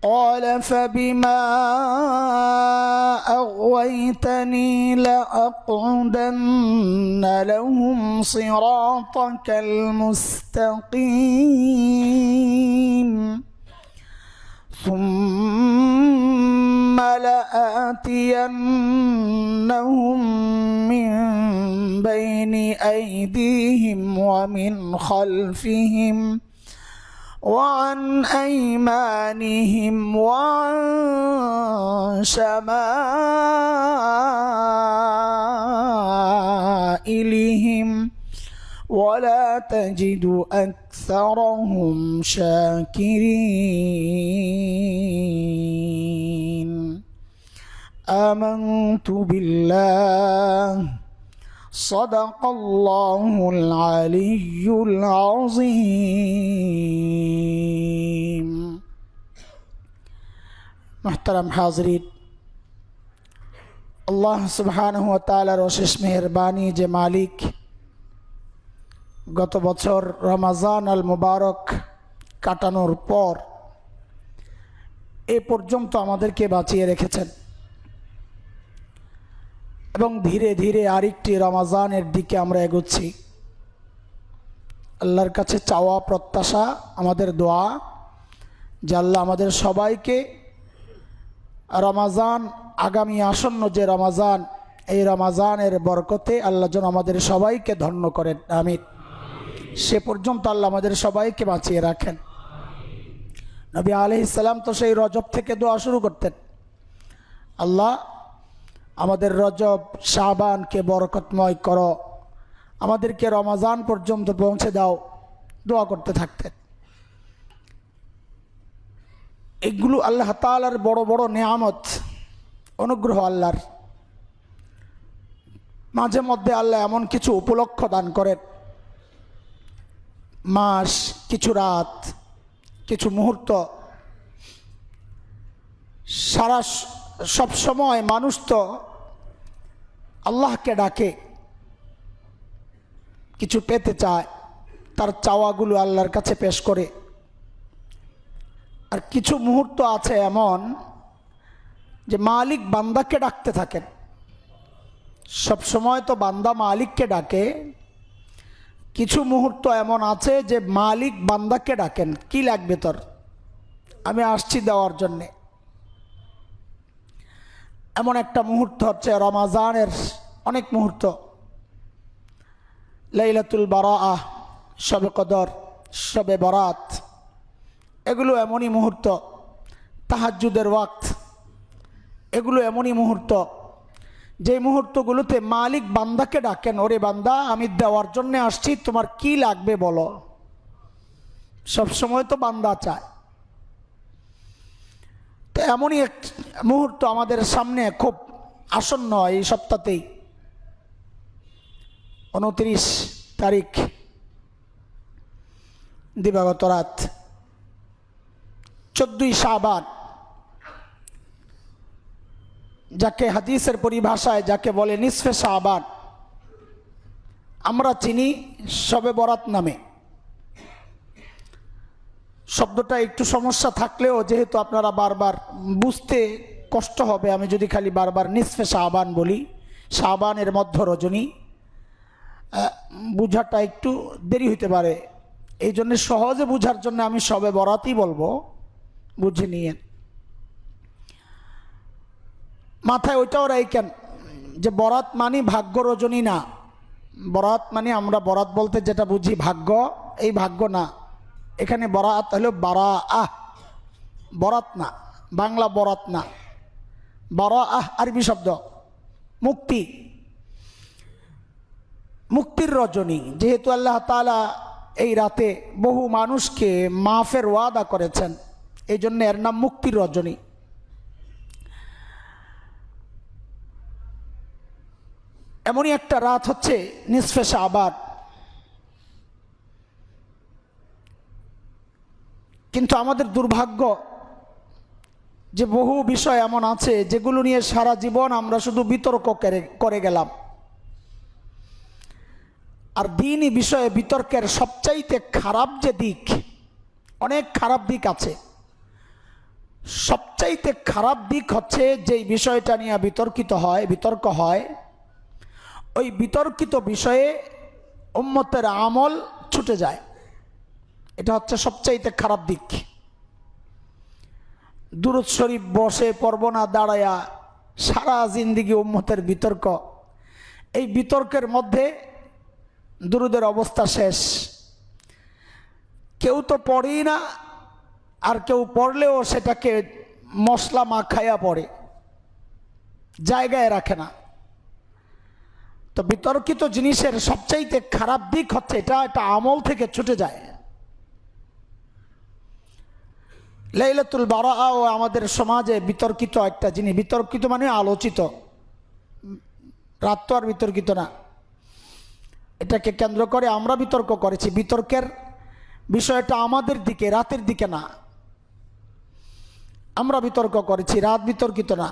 قال فبما أغويتني لأقعدن لهم صراطك المستقيم ثم لآتينهم من بين أيديهم ومن خلفهم وعن أيمانهم وعن شمائلهم ولا تجد أكثرهم شاكرين آمنت بالله صدق الله العلي العظيم محترم حاضرین আল্লাহ সুবহানাহু ওয়া তাআলার অশেষ মেহেরবানি যে মালিক গত বছর রমজান আল মুবারক কাটানোর পর এ পর্যন্ত আমাদেরকে বাঁচিয়ে রেখেছেন এবং ধীরে ধীরে আরেকটি রমজানের দিকে আমরা এগোচ্ছি। আল্লাহর কাছে চাওয়া প্রত্যাশা আমাদের দোয়া যে আল্লাহ আমাদের সবাইকে রমজান আগামী আসন্ন যে রমজান এই রমজানের বরকতে আল্লাহ যেন আমাদের সবাইকে ধন্য করেন আমিন। সে পর্যন্ত আল্লাহ আমাদের সবাইকে বাঁচিয়ে রাখেন। নবী আলাইহিস সালাম তো সেই রজব থেকে দোয়া শুরু করতেন, আল্লাহ আমাদের রজব শাবানকে বরকতময় করো, আমাদেরকে রমজান পর্যন্ত পৌঁছে দাও, দোয়া করতে থাকতেন। এগুলো আল্লাহ তাআলার বড় বড় নেয়ামত, অনুগ্রহ আল্লাহর। মাঝে মধ্যে আল্লাহ এমন কিছু উপলক্ষ দান করেন, মাস, কিছু রাত, কিছু মুহূর্ত। সারা সব সময় মানুষ তো আল্লাহকে ডাকে, কিছু পেতে চায়, তার চাওয়াগুলো আল্লাহর কাছে পেশ করে। আর কিছু মুহূর্ত আছে এমন যে মালিক বান্দাকে ডাকতে থাকেন। সব সময় তো বান্দা মালিককে ডাকে, কিছু মুহূর্ত এমন আছে যে মালিক বান্দাকে ডাকেন, কি লাগবে তোর, আমি আসছি দেওয়ার জন্যে। এমন একটা মুহূর্ত হচ্ছে রমজানের অনেক মুহূর্ত, লাইলাতুল বারাআহ, শবে কদর, শবে বরাত, এগুলো এমনই মুহূর্ত। তাহাজ্জুদের ওয়াক্ত, এগুলো এমনই মুহূর্ত যে মুহূর্তগুলোতে মালিক বান্দাকে ডাকেন, ওরে বান্দা আমি দেওয়ার জন্য আসছি, তোমার কি লাগবে বলো। সব সময় তো বান্দা চায়। তো এমনই এক মুহূর্ত আমাদের সামনে খুব আসন্ন, এই সপ্তাহতেই 29 তারিখ দিবাগত রাত, 14ই শাবান, যাকে হাদিসের পরিভাষায় যাকে বলে নিসফে শাবান, আমরা চিনি শবে বরাত নামে। শব্দটা একটু সমস্যা থাকলেও যেহেতু আপনারা বারবার বুঝতে কষ্ট হবে আমি যদি খালি বারবার নিসফে শাবান বলি, শাবানের মধ্য রজনী, বুঝাটা একটু দেরি হইতে পারে। এই জন্য সহজে বুঝার জন্য আমি শবে বরাতই বলবো, বুঝে নিয়ে মাথায় ওইটাও রাখেন যে বরাত মানে ভাগ্য রজনী না। বরাত মানে আমরা বরাত বলতে যেটা বুঝি ভাগ্য, এই ভাগ্য না। এখানে বরাত হলো বারাআহ, বরাত না, বাংলা বরাত না, বারাআহ আরবি শব্দ, মুক্তি, মুক্তির রজনী। যেহেতু আল্লাহ তাআলা এই রাতে বহু মানুষকে মাফের ওয়াদা করেছেন, এই জন্য এর নাম মুক্তির রজনী। এমনই একটা রাত হচ্ছে নিসফে শাবান। কিন্তু আমাদের দুর্ভাগ্য যে বহু বিষয় এমন আছে যেগুলো নিয়ে সারা জীবন আমরা শুধু বিতর্ক করে গেলাম। আর দ্বীনি বিষয়ে বিতর্কের সবচাইতে খারাপ যে দিক, অনেক খারাপ দিক আছে, সবচাইতে খারাপ দিক হচ্ছে যেই বিষয়টা নিয়ে বিতর্ক হয় ওই বিতর্কিত বিষয়ে উম্মতের আমল ছুটে যায়। এটা হচ্ছে সবচাইতে খারাপ দিক। দুরূদ শরীফ বসে পড়ব না দাঁড়ায়া, সারা জিন্দিগি উম্মতের বিতর্ক। এই বিতর্কের মধ্যে দুরূদের অবস্থা শেষ। কেউ তো পড়েই না, আর কেউ পড়লেও সেটাকে মশলা মাখাইয়া পড়ে, জায়গায় রাখে না। তো বিতর্কিত জিনিসের সবচাইতে খারাপ দিক হচ্ছে এটা আমল থেকে ছুটে যায়। লাইলাতুল বারাআ আমাদের সমাজে বিতর্কিত একটা জিনিস। বিতর্কিত মানে আলোচিত, রাত তো আর বিতর্কিত না। এটাকে কেন্দ্র করে আমরা বিতর্ক করেছি। বিতর্কের বিষয়টা আমাদের দিকে, রাতের দিকে না। আমরা বিতর্ক করেছি, রাত বিতর্কিত না।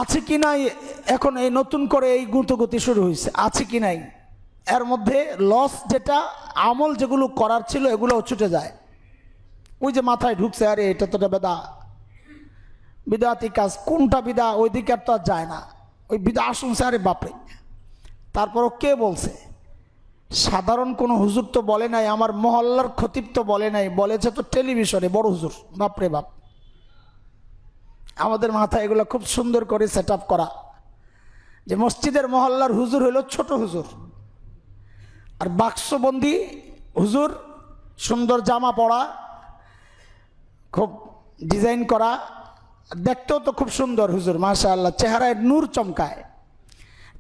আছে কি নাই এখন এই নতুন করে এই গুঁতোগুতি শুরু হয়েছে, আছে কি নাই। এর মধ্যে লস যেটা, আমল যেগুলো করার ছিল এগুলোও ছুটে যায়। ওই যে মাথায় ঢুকছে, আরে এটা তো বিদাতি কাজ, কোনটা বিদা, ওই দিকে আর তো আর যায় না। ওই বিদা শুনছে, আরে বাপরে। তারপরও কে বলছে? সাধারণ কোনো হুজুর তো বলে নাই, আমার মহল্লার খতিব তো বলে নাই, বলেছে তো টেলিভিশনে বড় হুজুর। বাপরে বাপ। আমাদের মাথায় এগুলো খুব সুন্দর করে সেট আপ করা, যে মসজিদের মহল্লার হুজুর হলো ছোট হুজুর, আর বাক্সবন্দি হুজুর, সুন্দর জামা পরা, খুব ডিজাইন করা, দেখতেও তো খুব সুন্দর হুজুর, মাশাআল্লাহ। চেহারায় নূর চমকায়।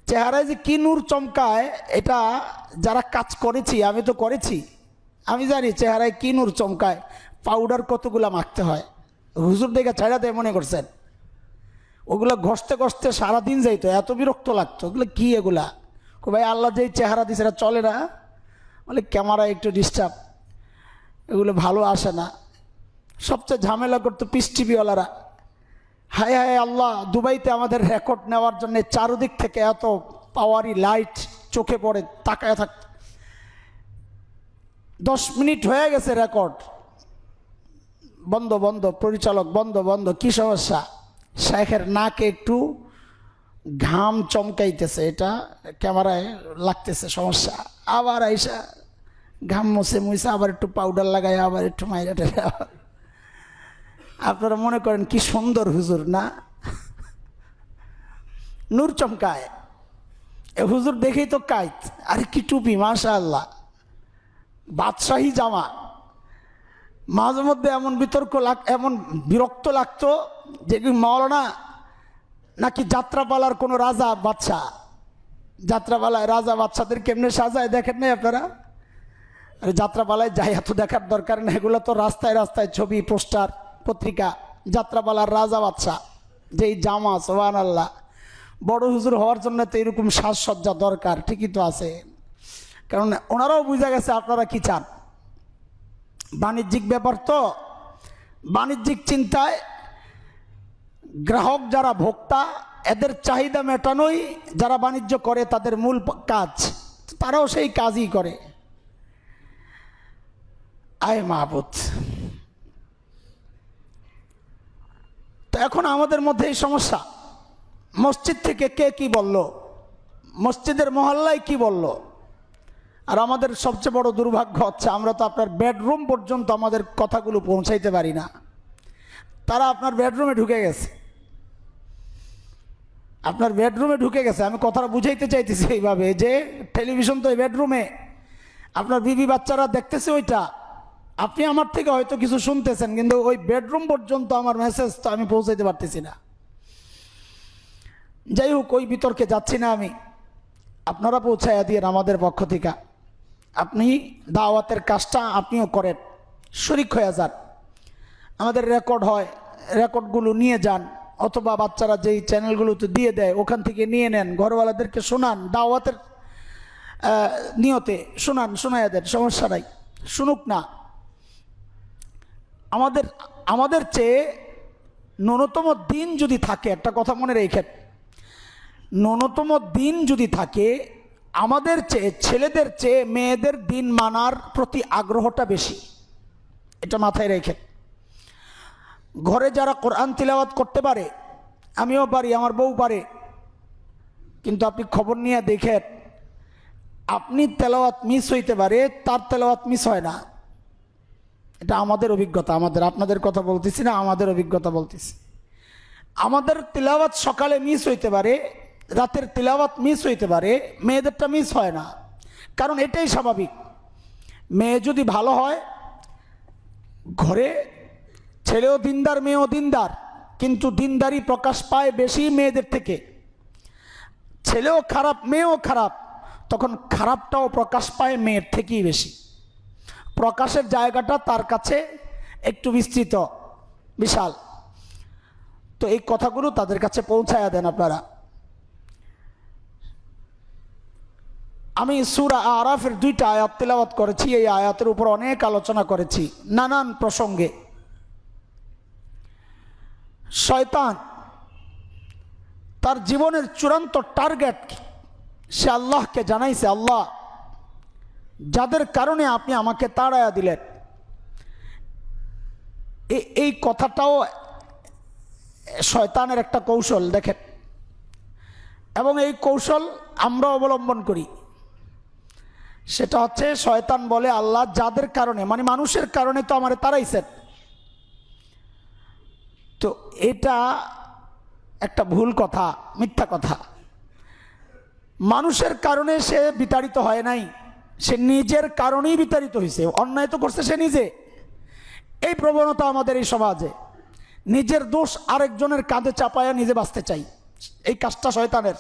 চেহারায় যে কি নূর চমকায়, এটা যারা কাজ করেছি, আমি তো করেছি, আমি জানি চেহারায় কি নূর চমকায়। পাউডার কতগুলা মাখতে হয়। হুজুর দেখে ছাড়া দেয় মনে করছেন? ওগুলো ঘষতে ঘষতে সারাদিন যাইতো, এত বিরক্ত লাগতো। ওগুলো কি এগুলা? ভাই আল্লাহ যেই চেহারা দিছে এটা চলে না। বলে ক্যামেরা একটু ডিস্টার্ব, এগুলো ভালো আসে না। সবচেয়ে ঝামেলা করতো পিস টিভিওয়ালারা। হায় হায় আল্লাহ, দুবাইতে আমাদের রেকর্ড নেওয়ার জন্য চারদিক থেকে এত পাওয়ারি লাইট চোখে পড়ে, তাকায় থাক। 10 মিনিট হয়ে গেছে রেকর্ড, বন্ধ বন্ধ, পরিচালক বন্ধ বন্ধ। কি সমস্যা? শেখের নাকে একটু ঘাম চমকাইতেছে, এটা ক্যামেরায় লাগতেছে, সমস্যা। আবার আইসা ঘাম মুছে মুছে আবার একটু পাউডার লাগায়, আবার একটু মাইরা টেরা। আপনারা মনে করেন কি সুন্দর হুজুর না? নূর চমকায়। এ হুজুর দেখেই তো কাইত। আরে কি টুপি, মাশাআল্লাহ, বাদশাহী জামা। মাঝে মধ্যে এমন এমন বিরক্ত লাগতো যে মাওলানা নাকি যাত্রাপালার কোনো রাজা বাদশা। যাত্রাপালায় রাজা বাদশাদের কেমনে সাজায় দেখেন নাই আপনারা? আরে যাত্রাপালায় যাই এত দেখার দরকার নেই, এগুলো তো রাস্তায় রাস্তায় ছবি, পোস্টার, পত্রিকা। যাত্রাপালার রাজা বাদশা যেই জামা, সুবহানাল্লাহ। বড় হুজুর হওয়ার জন্য তো এরকম সাজসজ্জা দরকার, ঠিকই তো আছে। কারণ ওনারাও বুঝা গেছে আপনারা কি চান। বাণিজ্যিক ব্যাপার তো, বাণিজ্যিক চিন্তায় গ্রাহক যারা ভোক্তা, এদের চাহিদা মেটানোই যারা বাণিজ্য করে তাদের মূল কাজ। তারাও সেই কাজই করে। আয় মাহবুদ। তো এখন আমাদের মধ্যে এই সমস্যা। মসজিদ থেকে কে কি বলল, মসজিদের মহল্লায় কি বলল। আর আমাদের সবচেয়ে বড় দুর্ভাগ্য হচ্ছে আমরা তো আপনার বেডরুম পর্যন্ত আমাদের কথাগুলো পৌঁছাইতে পারি না। তারা আপনার বেডরুমে ঢুকে গেছে, আপনার বেডরুমে ঢুকে গেছে। আমি কথাটা বুঝাইতে চাইতেছি এইভাবে যে টেলিভিশন তো এই বেডরুমে, আপনার বিবি বাচ্চারা দেখতেছে ওইটা। আপনি আমার থেকে হয়তো কিছু শুনতেছেন, কিন্তু ওই বেডরুম পর্যন্ত আমার মেসেজ তো আমি পৌঁছাইতে পারতেছি না। যাই হোক, ওই বিতর্কে যাচ্ছি না আমি। আপনারা পৌঁছাইয়া দিয়ে আমাদের পক্ষ থেকে আপনি দাওয়াতের কাজটা আপনিও করেন, শরীক হয়ে যান। আমাদের রেকর্ড হয়, রেকর্ডগুলো নিয়ে যান, অথবা বাচ্চারা যেই চ্যানেলগুলোতে দিয়ে দেয় ওখান থেকে নিয়ে নেন, ঘরওয়ালাদেরকে শোনান, দাওয়াতের নিয়তে শোনান, শোনাইয়া দেন, সমস্যা নাই, শুনুক না। আমাদের চেয়ে ন্যূনতম দিন যদি থাকে, একটা কথা মনে রেখেন, ন্যূনতম দিন যদি থাকে, আমাদের চেয়ে, ছেলেদের চেয়ে মেয়েদের দিন মানার প্রতি আগ্রহটা বেশি। এটা মাথায় রেখেন। ঘরে যারা কোরআন তিলাওয়াত করতে পারে, আমিও পারি, আমার বউ পারে, কিন্তু আপনি খবর নিয়ে দেখেন আপনি তেলাওয়াত মিস হইতে পারে, তার তেলাওয়াত মিস হয় না। এটা আমাদের অভিজ্ঞতা, আপনাদের কথা বলতেছি না, আমাদের অভিজ্ঞতা বলতেছি। আমাদের তিলাওয়াত সকালে মিস হইতে পারে, রাতের তিলাওয়াত মিস হইতে পারে, মেয়েদেরটা মিস হয় না। কারণ এটাই স্বাভাবিক। মেয়ে যদি ভালো হয়, ঘরে ছেলেও দিনদার মেয়েও দিনদার, কিন্তু দিনদারি প্রকাশ পায় বেশি মেয়েদের থেকে। ছেলেও খারাপ মেয়েও খারাপ, তখন খারাপটাও প্রকাশ পায় মেয়ের থেকেই বেশি। প্রকাশের জায়গাটা তার কাছে একটু বিস্তৃত, বিশাল। তো এই কথাগুলো তাদের কাছে পৌঁছায়া দেন আপনারা। আমি সূরা আরাফের 2টা আয়াত তেলাওয়াত করেছি। এই আয়াতের উপর অনেক আলোচনা করেছি নানান প্রসঙ্গে। শয়তান তার জীবনের চূড়ান্ত টার্গেট সে আল্লাহকে জানাইছে, আল্লাহ যাদের কারণে আপনি আমাকে তাড়ায়া দিলেন। এই কথাটাও শয়তানের একটা কৌশল, দেখেন। এবং এই কৌশল আমরা অবলম্বন করি। সেটা হচ্ছে, শয়তান বলে আল্লাহ যাদের কারণে, মানে মানুষের কারণে তো আমারে তাড়াইছেন। তো এটা একটা ভুল কথা, মিথ্যা কথা। মানুষের কারণে সে বিতাড়িত হয় নাই, সে নিজের কারণেই বিতাড়িত হয়েছে। অন্যায় তো করছে সে নিজে। এই প্রবণতা আমাদের এই সমাজে, নিজের দোষ আরেকজনের কাঁধে চাপায়া নিজে বাঁচতে চাই, এই কাজটা শয়তানের।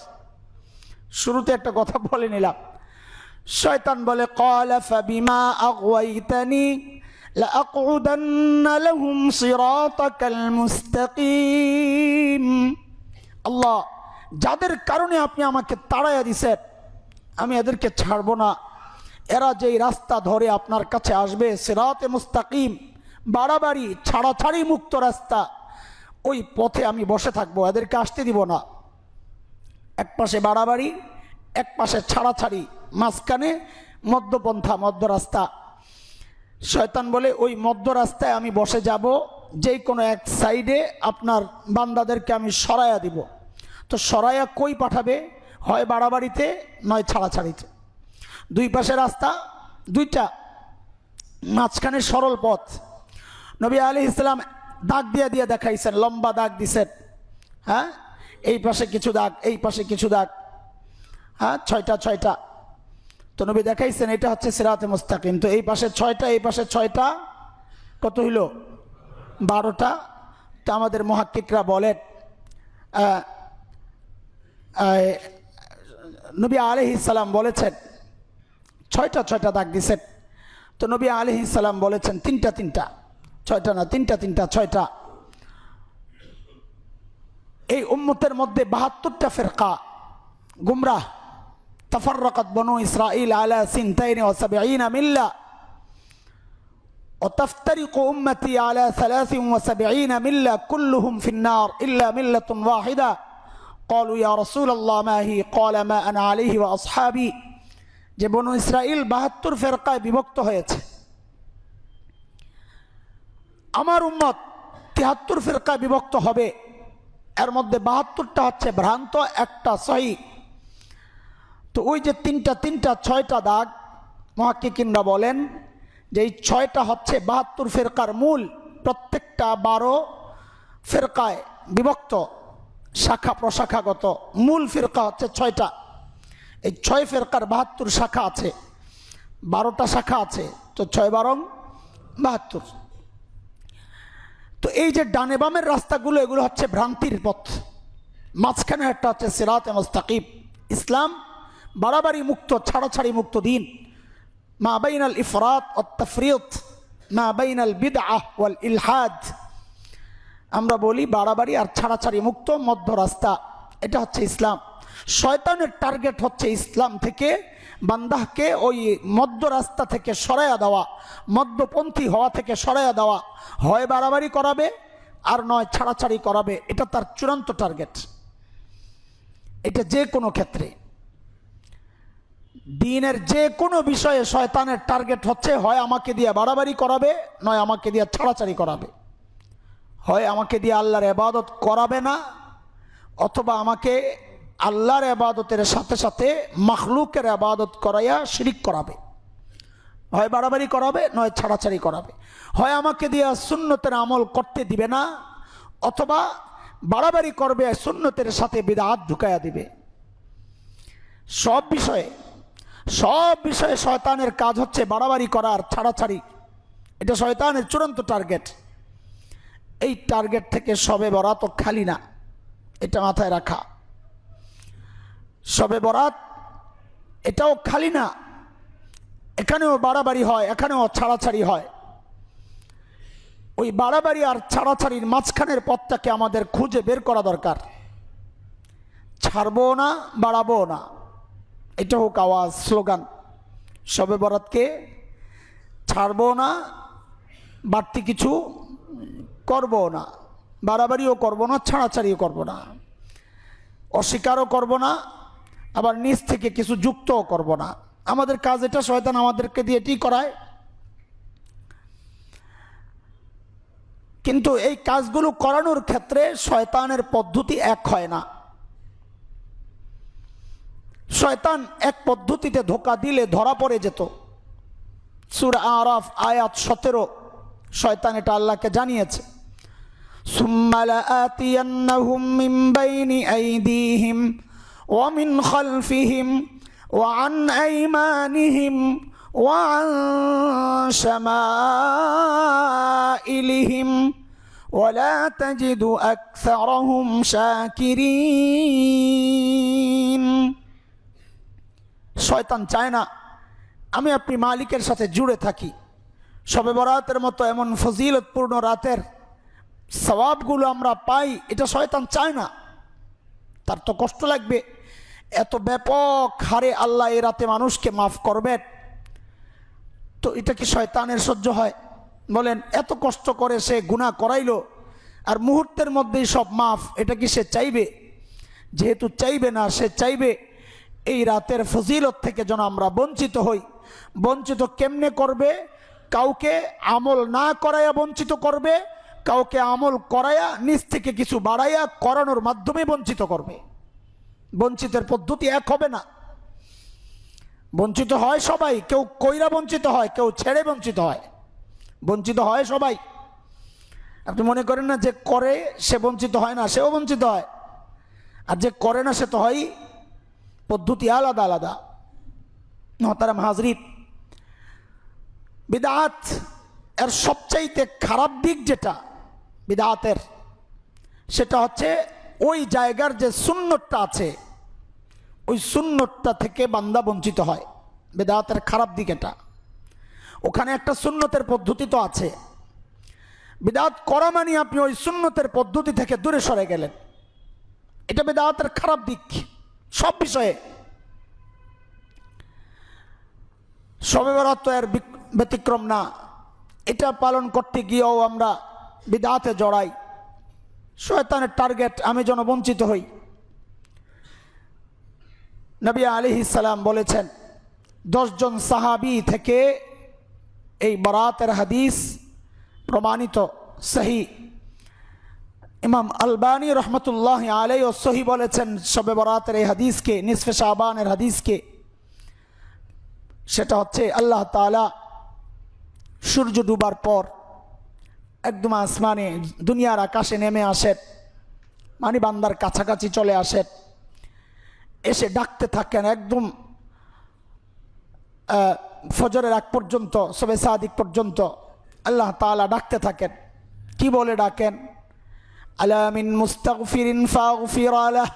শুরুতে একটা কথা বলে নিলাম। শয়তান বলে, ক্বালা ফাবিমা আগওয়াইতানি লাআকউদান্না লাহুম সিরাতাকাল মুস্তাকিম। আল্লাহ যাদের কারণে আপনি আমাকে তাড়াইয়া দিছেন, আমি এদেরকে ছাড়ব না। এরা যেই রাস্তা ধরে আপনার কাছে আসবে, সিরাতে মুস্তাকিম, বাড়াবাড়ি ছাড়াছাড়ি মুক্ত রাস্তা, ওই পথে আমি বসে থাকবো, এদেরকে আসতে দিব না। এক পাশে বাড়াবাড়ি, এক পাশে ছাড়াছাড়ি, মাঝখানে মধ্যপন্থা, মধ্য রাস্তা। শয়তান বলে ওই মধ্য রাস্তায় আমি বসে যাব, যেই কোনো এক সাইডে আপনার বান্দাদেরকে আমি সরাইয়া দিব। তো সরাইয়া কই পাঠাবে? হয় বাড়াবাড়িতে, নয় ছাড়াছাড়িতে। দুই পাশে রাস্তা দুইটা, মাঝখানে সরল পথ। নবী আলাইহিস সালাম দাগ দিয়ে দিয়ে দেখাইছেন, লম্বা দাগ দিছেন। হ্যাঁ, এই পাশে কিছু দাগ, এই পাশে কিছু দাগ, হ্যাঁ, 6টা। তো নবী দেখাইছেন এটা হচ্ছে সিরাতে মুস্তাকিম। তো এই পাশে 6টা, এই পাশে 6টা, কত হইল? 12টা। তো আমাদের মুহাক্কিকরা বলেন, নবী আলাইহিস সালাম বলেছেন 6টা দাগ দিছেন। তো নবী আলাইহিস সালাম বলেছেন 3টা, 6টা না, 3টা, 6টা। এই উম্মতের মধ্যে 72টা ফিরকা গুমরাহ। তাফাররাকাত বনু ইসরাঈল আলা 72 মিল্লা وتفترق أمتي على 73 ملة كلهم في النار إلا ملة واحدة قالوا يا رسول الله ما هي قال ما أنا عليه وأصحابي। যে বনু ইসরাঈল 72 ফিরকায় বিভক্ত হয়েছে, আমার উম্মত 73 ফিরকায় বিভক্ত হবে। এর মধ্যে 72টা হচ্ছে ভ্রান্ত, একটা সহি। তো ওই যে 3টা 6টা দাগ, মুহাক্কিকিনরা বলেন যে এই 6টা হচ্ছে 72 ফিরকার মূল। প্রত্যেকটা 12 ফিরকায় বিভক্ত, শাখা প্রশাখাগত। মূল ফিরকা হচ্ছে 6টা। এই 6 ফিরকার 72 শাখা আছে, 12টা শাখা আছে। তো 6 × 72। তো এই যে ডানে বামের রাস্তাগুলো, এগুলো হচ্ছে ভ্রান্তির পথ। মাঝখানে একটা হচ্ছে সিরাতে মুস্তাকিম, ইসলাম বাড়াবাড়ি মুক্ত, ছাড়াছাড়ি মুক্ত দিন। মা বাইনাল ইফরাত ওয়াত তাফরিত, মা বাইনাল বিদআহ ওয়াল ইলহাদ। আমরা বলি বাড়াবাড়ি আর ছাড়াছাড়ি মুক্ত মধ্য রাস্তা, এটা হচ্ছে ইসলাম। শয়তানের টার্গেট হচ্ছে ইসলাম থেকে বান্দাহকে ওই মধ্য রাস্তা থেকে সরাইয়া দেওয়া, মধ্যপন্থী হওয়া থেকে সরাইয়া দেওয়া। হয় বাড়াবাড়ি করাবে আর নয় ছাড়াছাড়ি করাবে। এটা তার চূড়ান্ত টার্গেট। এটা যে কোনো ক্ষেত্রে, দ্বীনের যে কোনো বিষয়ে শয়তানের টার্গেট হচ্ছে হয় আমাকে দিয়ে বাড়াবাড়ি করাবে, নয় আমাকে দিয়ে ছাড়াছাড়ি করাবে। হয় আমাকে দিয়ে আল্লাহর ইবাদত করাবে না, অথবা আমাকে আল্লাহর ইবাদতের সাথে সাথে মাখলুকের ইবাদত করাইয়া শিরিক করাবে। হয় বাড়াবাড়ি করাবে, নয় ছাড়াছাড়ি করাবে। হয় আমাকে দিয়ে সুন্নতের আমল করতে দিবে না, অথবা বাড়াবাড়ি করবে, সুন্নতের সাথে বিদআত ঢুকাইয়া দিবে। সব বিষয়ে শয়তানের কাজ হচ্ছে বাড়াবাড়ি করার, ছাড়াছাড়ি। এটা শয়তানের চূড়ান্ত টার্গেট। এই টার্গেট থেকে শবে বরাত খালি না, এটা মাথায় রাখা। শবে বরাত এটাও খালি না, এখানেও বাড়াবাড়ি হয়, এখানেও ছাড়াছাড়ি হয়। ওই বাড়াবাড়ি আর ছাড়াছাড়ির মাঝখানের পথটাকে আমাদের খুঁজে বের করা দরকার। ছাড়বো না, বাড়াবো না, এটা হোক আওয়াজ, স্লোগান। শবে বরাতকে ছাড়বো না, বাড়তি কিছু করব না, বাড়াবাড়িও করব না, ছাড়াছাড়িও করব না, অস্বীকারও করব না, আবার নিজ থেকে কিছু যুক্তও করব না। আমাদের কাজ এটা, শয়তান আমাদেরকে দিয়ে এটি করায়। কিন্তু এই কাজগুলো করানোর ক্ষেত্রে শয়তানের পদ্ধতি এক হয় না। শয়তান এক পদ্ধতিতে ধোঁকা দিলে ধরা পড়ে যেত। সূরা আরাফ আয়াত 17 শয়তান এটা আল্লাহকে জানিয়েছে, সুম্মা লাআতিয়ান্নাহুম মিন বাইনি আইদিহিম ওয়া মিন খালফিহিম ওয়া আন আইমানিহিম ওয়া আন শামাইলিহিম ওয়া লা তাজিদু আকসারাহুম শাকিরিন। শয়তান চায় না আমি আপনি মালিকের সাথে জুড়ে থাকি। শবে বরাতের মতো এমন ফজিলতপূর্ণ রাতের সওয়াবগুলো আমরা পাই, এটা শয়তান চায় না। তার তো কষ্ট লাগবে, এত ব্যাপক হারে আল্লাহ এই রাতে মানুষকে মাফ করবেন, তো এটা কি শয়তানের সহ্য হয়? বলেন, এত কষ্ট করে সে গুনাহ করাইলো আর মুহূর্তের মধ্যেই সব মাফ, এটা কি সে চাইবে? যেহেতু চাইবে না, সে চাইবে এই রাতের ফজিলত থেকে যেন আমরা বঞ্চিত হই। বঞ্চিত কেমনে করবে? কাউকে আমল না করাইয়া বঞ্চিত করবে, কাউকে আমল করাইয়া নিজ থেকে কিছু বাড়াইয়া করানোর মাধ্যমে বঞ্চিত করবে। বঞ্চিতের পদ্ধতি এক হবে না। বঞ্চিত হয় সবাই, কেউ কইরা বঞ্চিত হয়, কেউ ছেড়ে বঞ্চিত হয়। বঞ্চিত হয় সবাই। আপনি মনে করেন না যে করে সে বঞ্চিত হয় না, সেও বঞ্চিত হয়। আর যে করে না সে তো হয়। পদ্ধতি আলাদা আলাদা। মোহতারাম হাজরিন, বিদআত এর সবচাইতে খারাপ দিক যেটা বিদআতের, সেটা হচ্ছে ওই জায়গার যে সুন্নতটা আছে, ওই সুন্নতটা থেকে বান্দা বঞ্চিত হয়। বিদআতের খারাপ দিক এটা। ওখানে একটা সুন্নতের পদ্ধতি তো আছে, বিদআত করা মানে আপনি ওই সুন্নতের পদ্ধতি থেকে দূরে সরে গেলেন। এটা বিদআতের খারাপ দিক সব বিষয়ে। শবে বরাত তো এর ব্যতিক্রম না। এটা পালন করতে গিয়েও আমরা বিদআতে জড়াই। শয়তানের টার্গেট আমি যেন বঞ্চিত হই। নবী আলাইহিস সালাম বলেছেন, 10 জন সাহাবী থেকে এই বরাতের হাদিস প্রমাণিত, সহি। ইমাম আলবানী রহমতুল্লাহ আলাইহি সহি বলেছেন শবে বরাতের এই হাদিসকে, নিসফে শাবানের হাদিসকে। সেটা হচ্ছে আল্লাহ তাআলা সূর্য ডুবার পর একদম আসমানে, দুনিয়ার আকাশে নেমে আসেন, মানে বান্দার কাছাকাছি চলে আসেন, এসে ডাকতে থাকেন একদম ফজরের আগ পর্যন্ত, শবে সাদিক পর্যন্ত আল্লাহ তাআলা ডাকতে থাকেন। কি বলে ডাকেন? আলা মিন মুস্তাগফিরিন ফাগফির লাহ,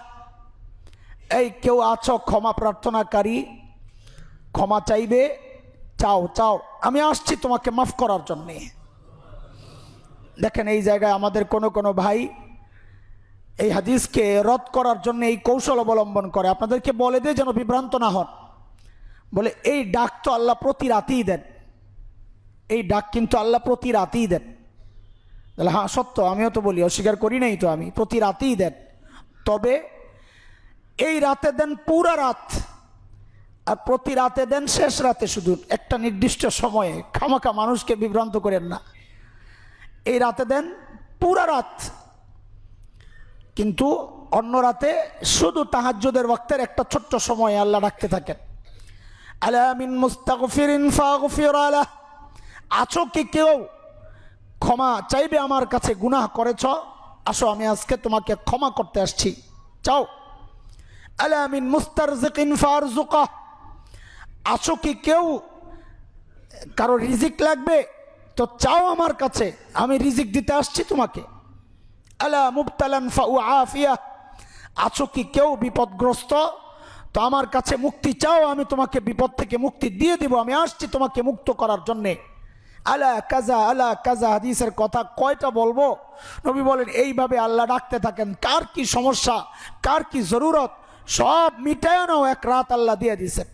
এই কেউ আছো ক্ষমা প্রার্থনাকারী, ক্ষমা চাইবে, চাও চাও, আমি আসছি তোমাকে মাফ করার জন্যে। দেখেন এই জায়গায় আমাদের কোনো ভাই এই হাদিসকে রদ করার জন্য এই কৌশল অবলম্বন করে। আপনাদেরকে বলে দেয় যেন বিভ্রান্ত না হন। বলে এই ডাক তো আল্লাহ প্রতি রাতেই দেন, এই ডাক কিন্তু আল্লাহ প্রতি রাতেই দেন। তাহলে হ্যাঁ সত্য, আমিও তো বলি, অস্বীকার করি নাই তো আমি, প্রতি রাতেই দেন। তবে এই রাতে দেন পুরা রাত, আর প্রতি রাতে দেন শেষ রাতে, শুধু একটা নির্দিষ্ট সময়ে। খামাখা মানুষকে বিভ্রান্ত করেন না। এই রাতে দেন পুরা রাত, কিন্তু অন্য রাতে শুধু তাহাজ্জুদের ওয়াক্তের একটা ছোট্ট সময় আল্লাহ ডাকতে থাকেন, আলা মিন মুস্তাগফিরিন ফাগফির লাহ, আছো কি কেউ ক্ষমা চাইবে আমার কাছে, গুনাহ করেছ, আসো আমি আজকে তোমাকে ক্ষমা করতে আসছি, চাও। আলা মিন মুস্তারজিকিন ফারজুকাহ, আছো কি কেউ কারো রিজিক লাগবে, তো চাও আমার কাছে, আমি রিজিক দিতে আসছি তোমাকে। আলা মুবতালান ফাউআফিয়া, আছো কি কেউ বিপদগ্রস্ত, তো আমার কাছে মুক্তি চাও, আমি তোমাকে বিপদ থেকে মুক্তি দিয়ে দিব, আমি আসছি তোমাকে মুক্ত করার জন্যে। আলা কাজা আলা কাজা, হাদিসের কথা কয়টা বলবো, নবী বলেন এইভাবে আল্লাহ ডাকতে থাকেন, কার কি সমস্যা, কার কি জরুরত, সব মিটায় নাও, এক রাত আল্লাহ দিয়ে দিয়েছেন।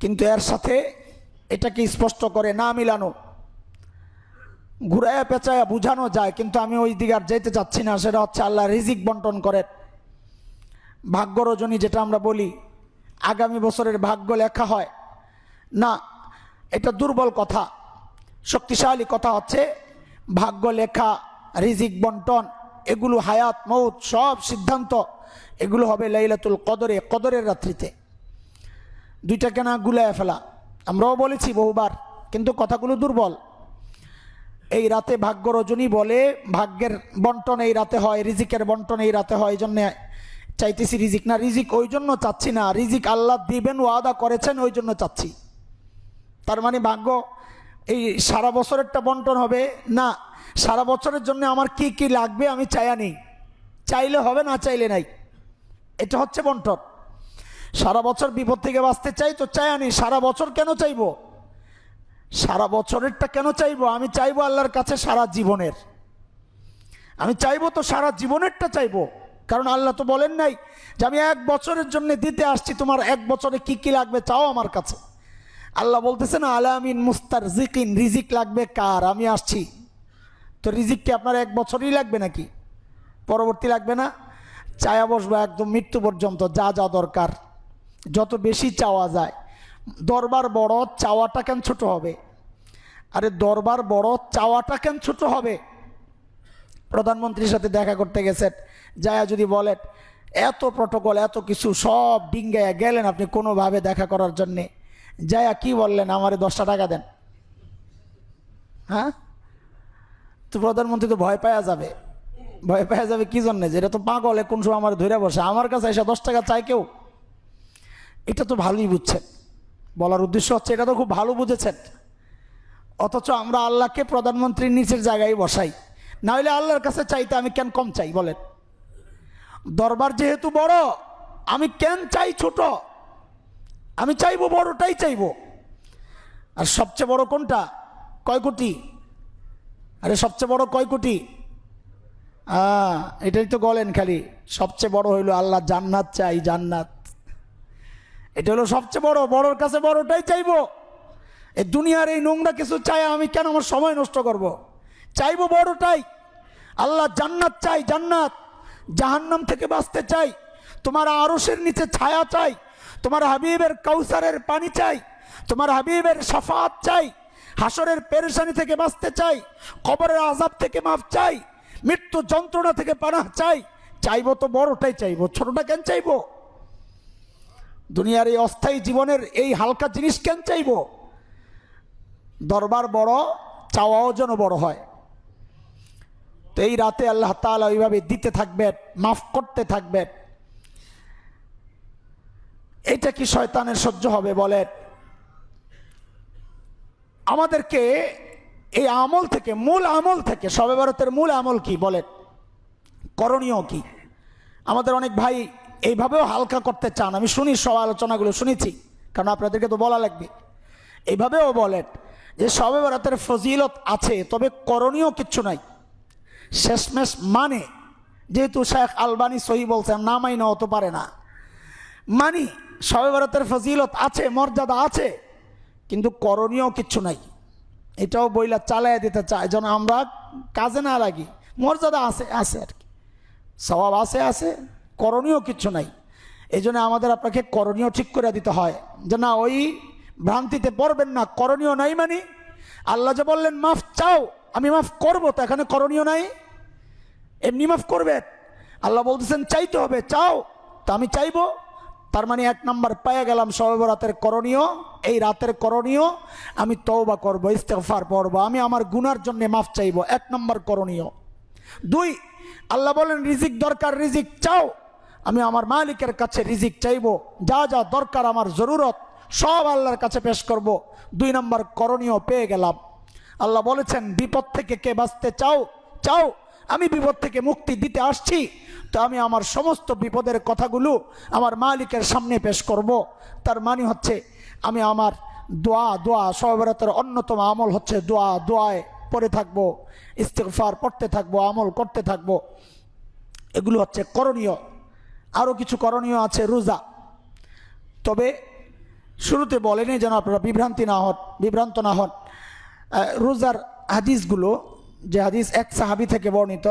কিন্তু এর সাথে এটাকে স্পষ্ট করে না মিলানো, ঘুরায়া পেঁচায়া বুঝানো যায়, কিন্তু আমি ওই দিকে আর যেতে চাচ্ছি না। সেটা হচ্ছে আল্লাহ রিজিক বন্টন করেন, ভাগ্য রজনী যেটা আমরা বলি, আগামী বছরের ভাগ্য লেখা হয় না, এটা দুর্বল কথা। শক্তিশালী কথা হচ্ছে ভাগ্য লেখা, রিজিক বন্টন, এগুলো হায়াত মৌত সব সিদ্ধান্ত এগুলো হবে লাইলাতুল কদরে, কদরের রাত্রিতে। দুইটাকে না গুলায় ফেলা, আমরাও বলেছি বহুবার, কিন্তু কথাগুলো দুর্বল। এই রাতে ভাগ্য রজনী বলে, ভাগ্যের বন্টন এই রাতে হয়, রিজিকের বন্টন এই রাতে হয়, এই জন্য চাইতেছি রিজিক না, রিজিক ওই জন্য চাচ্ছি না, রিজিক আল্লাহ দিবেন ওয়াদা করেছেন, ওই জন্য চাচ্ছি। তার মানে ভাগ্য এই সারা বছরেরটা বন্টন হবে না, সারা বছরের জন্য আমার কি কি লাগবে আমি চাইয়া নেই, চাইলে হবে না চাইলে নাই, এটা হচ্ছে বন্টন। সারা বছর বিপদ থেকে বাঁচতে চাই তো চাইয়া নেই, সারা বছর কেন চাইবো, সারা বছরেরটা কেন চাইবো, আমি চাইবো আল্লাহর কাছে সারা জীবনের, আমি চাইবো তো সারা জীবনেরটা চাইবো, কারণ আল্লাহ তো বলেন নাই যে আমি এক বছরের জন্য দিতে আসছি, তোমার এক বছরে কি কি লাগবে চাও আমার কাছে। আল্লাহ বলতেছে না আলা মিন মুস্তারজিকিন, রিজিক লাগবে কার, আমি আসছি। তো রিজিক কি আপনার এক বছরই লাগবে নাকি, পরবর্তী লাগবে না? চায়া বসবো একদম মৃত্যু পর্যন্ত, যা যা দরকার যত বেশি চাওয়া যায়। দরবার বড়, চাওয়াটা কেন ছোট হবে? আরে দরবার বড়, চাওয়াটা কেন ছোট হবে? প্রধানমন্ত্রীর সাথে দেখা করতে গেছেন, যায়া যদি বলেন এত প্রটোকল এত কিছু সব ডিঙ্গায়া গেলেন আপনি কোনোভাবে দেখা করার জন্যে, যায়া কি বললেন, আমারে 10টা টাকা দেন, হ্যাঁ? তো প্রধানমন্ত্রী তো ভয় পাওয়া যাবে, ভয় পাওয়া যাবে কি জন্যে, যেটা তো পাগলে কোন সময় আমার ধরে বসে, আমার কাছে এসে 10 টাকা চাই কেউ? এটা তো ভালোই বুঝছেন, বলার উদ্দেশ্য হচ্ছে এটা তো খুব ভালো বুঝেছেন। অথচ আমরা আল্লাহকে প্রধানমন্ত্রীর নিচের জায়গায় বসাই, না হলে আল্লাহর কাছে চাইতে আমি কেন কম চাই বলেন? দরবার যেহেতু বড়, আমি কেন চাই ছোট? আমি চাইবো বড়টাই চাইবো। আর সবচেয়ে বড় কোনটা? কয় কোটি? আরে সবচেয়ে বড় কয় কোটি? এটাই তো বলেন খালি, সবচেয়ে বড় হইলো আল্লাহ জান্নাত চাই, জান্নাত, এটা হলো সবচেয়ে বড়, বড়র কাছে বড়টাই চাইবো। এই দুনিয়ার এই নোংরা কিছু চাই আমি কেন আমার সময় নষ্ট করব? চাইবো বড়টাই। আল্লাহ জান্নাত চাই, জান্নাত, জাহান্নাম থেকে বাঁচতে চাই, তোমার আরশের নিচে ছায়া চাই, তোমার হাবিবের কাউসারের পানি চাই, তোমার হাবিবের শাফাত চাই, হাসরের পেরেশানি থেকে বাঁচতে চাই, কবরের আযাব থেকে মাফ চাই, মৃত্যু যন্ত্রণা থেকে পানাহ চাই। চাইবো তো বড়টাই চাইবো, ছোটটা কেন চাইবো? দুনিয়ার এই অস্থায়ী জীবনের এই হালকা জিনিস কেন চাইবো? দরবার বড়, চাওয়াও যেন বড় হয়। তো এই রাতে আল্লাহ তাআলা ওইভাবে দিতে থাকবেন, মাফ করতে থাকবেন। এটা কি শয়তানের সহ্য হবে বলেন? আমাদেরকে এই আমল থেকে, মূল আমল থেকে, শবে বরাতের মূল আমল কি বলেন, করণীয় কি? আমাদের অনেক ভাই এইভাবেও হালকা করতে চান, আমি শুনি সব আলোচনাগুলো শুনেছি, কারণ আপনাদেরকে তো বলা লাগবে। এইভাবেও বলেন যে শবে বরাতের ফজিলত আছে, তবে করণীয় কিচ্ছু নাই, শেষমেশ মানে, যেহেতু শেখ আলবানী সহি বলছেন, না মাইনা হতে পারে না, মানি শবে বরাতের ফজিলত আছে, মর্যাদা আছে, কিন্তু করণীয় কিচ্ছু নাই। এটাও বইলা চালাইয়া দিতে চায় যেন আমরা কাজে না লাগি। মর্যাদা আছে আছে আর কি, সওয়াব আছে আছে, করণীয় কিচ্ছু নাই। এই জন্য আমাদের আপনাকে করণীয় ঠিক করে দিতে হয়, যে না ওই ভ্রান্তিতে পড়বেন না, করণীয় নাই মানে আল্লাহ যে বললেন মাফ চাও, আমি মাফ করবো, তো এখানে করণীয় নাই, এমনি মাফ করবে? আল্লাহ বলতেছেন চাইতে হবে, চাও, তো আমি চাইবো। তার মানে 1 নম্বর পেয়ে গেলাম শবে বরাতের করণীয়, এই রাতের করণীয় আমি তওবা করবো, ইস্তেগফার পড়বো, আমি আমার গুনার জন্য মাফ চাইবো, 1 নম্বর করণীয়। 2, আল্লাহ বলেন রিজিক দরকার, রিজিক চাও, আমি আমার মালিকের কাছে রিজিক চাইবো, যা যা দরকার আমার জরুরত সব আল্লাহর কাছে পেশ করব। 2 নম্বর করণীয় পেয়ে গেলাম। আল্লাহ বলেছেন বিপদ থেকে কে বাঁচতে চাও, চাও, আমি বিপদ থেকে মুক্তি দিতে আসছি, তো আমি আমার সমস্ত বিপদের কথাগুলো আমার মালিকের সামনে পেশ করব। তার মানে হচ্ছে আমি আমার দোয়া শবে বরাতের অন্যতম আমল হচ্ছে দোয়ায় পড়ে থাকবো, ইস্তিগফার পড়তে থাকবো, আমল করতে থাকবো, এগুলো হচ্ছে করণীয়। আরও কিছু করণীয় আছে, রোজা। তবে শুরুতে বলেনি যেন আপনারা বিভ্রান্ত না হন। রোজার হাদিসগুলো, যে হাদিস এক সাহাবী থেকে বর্ণিত,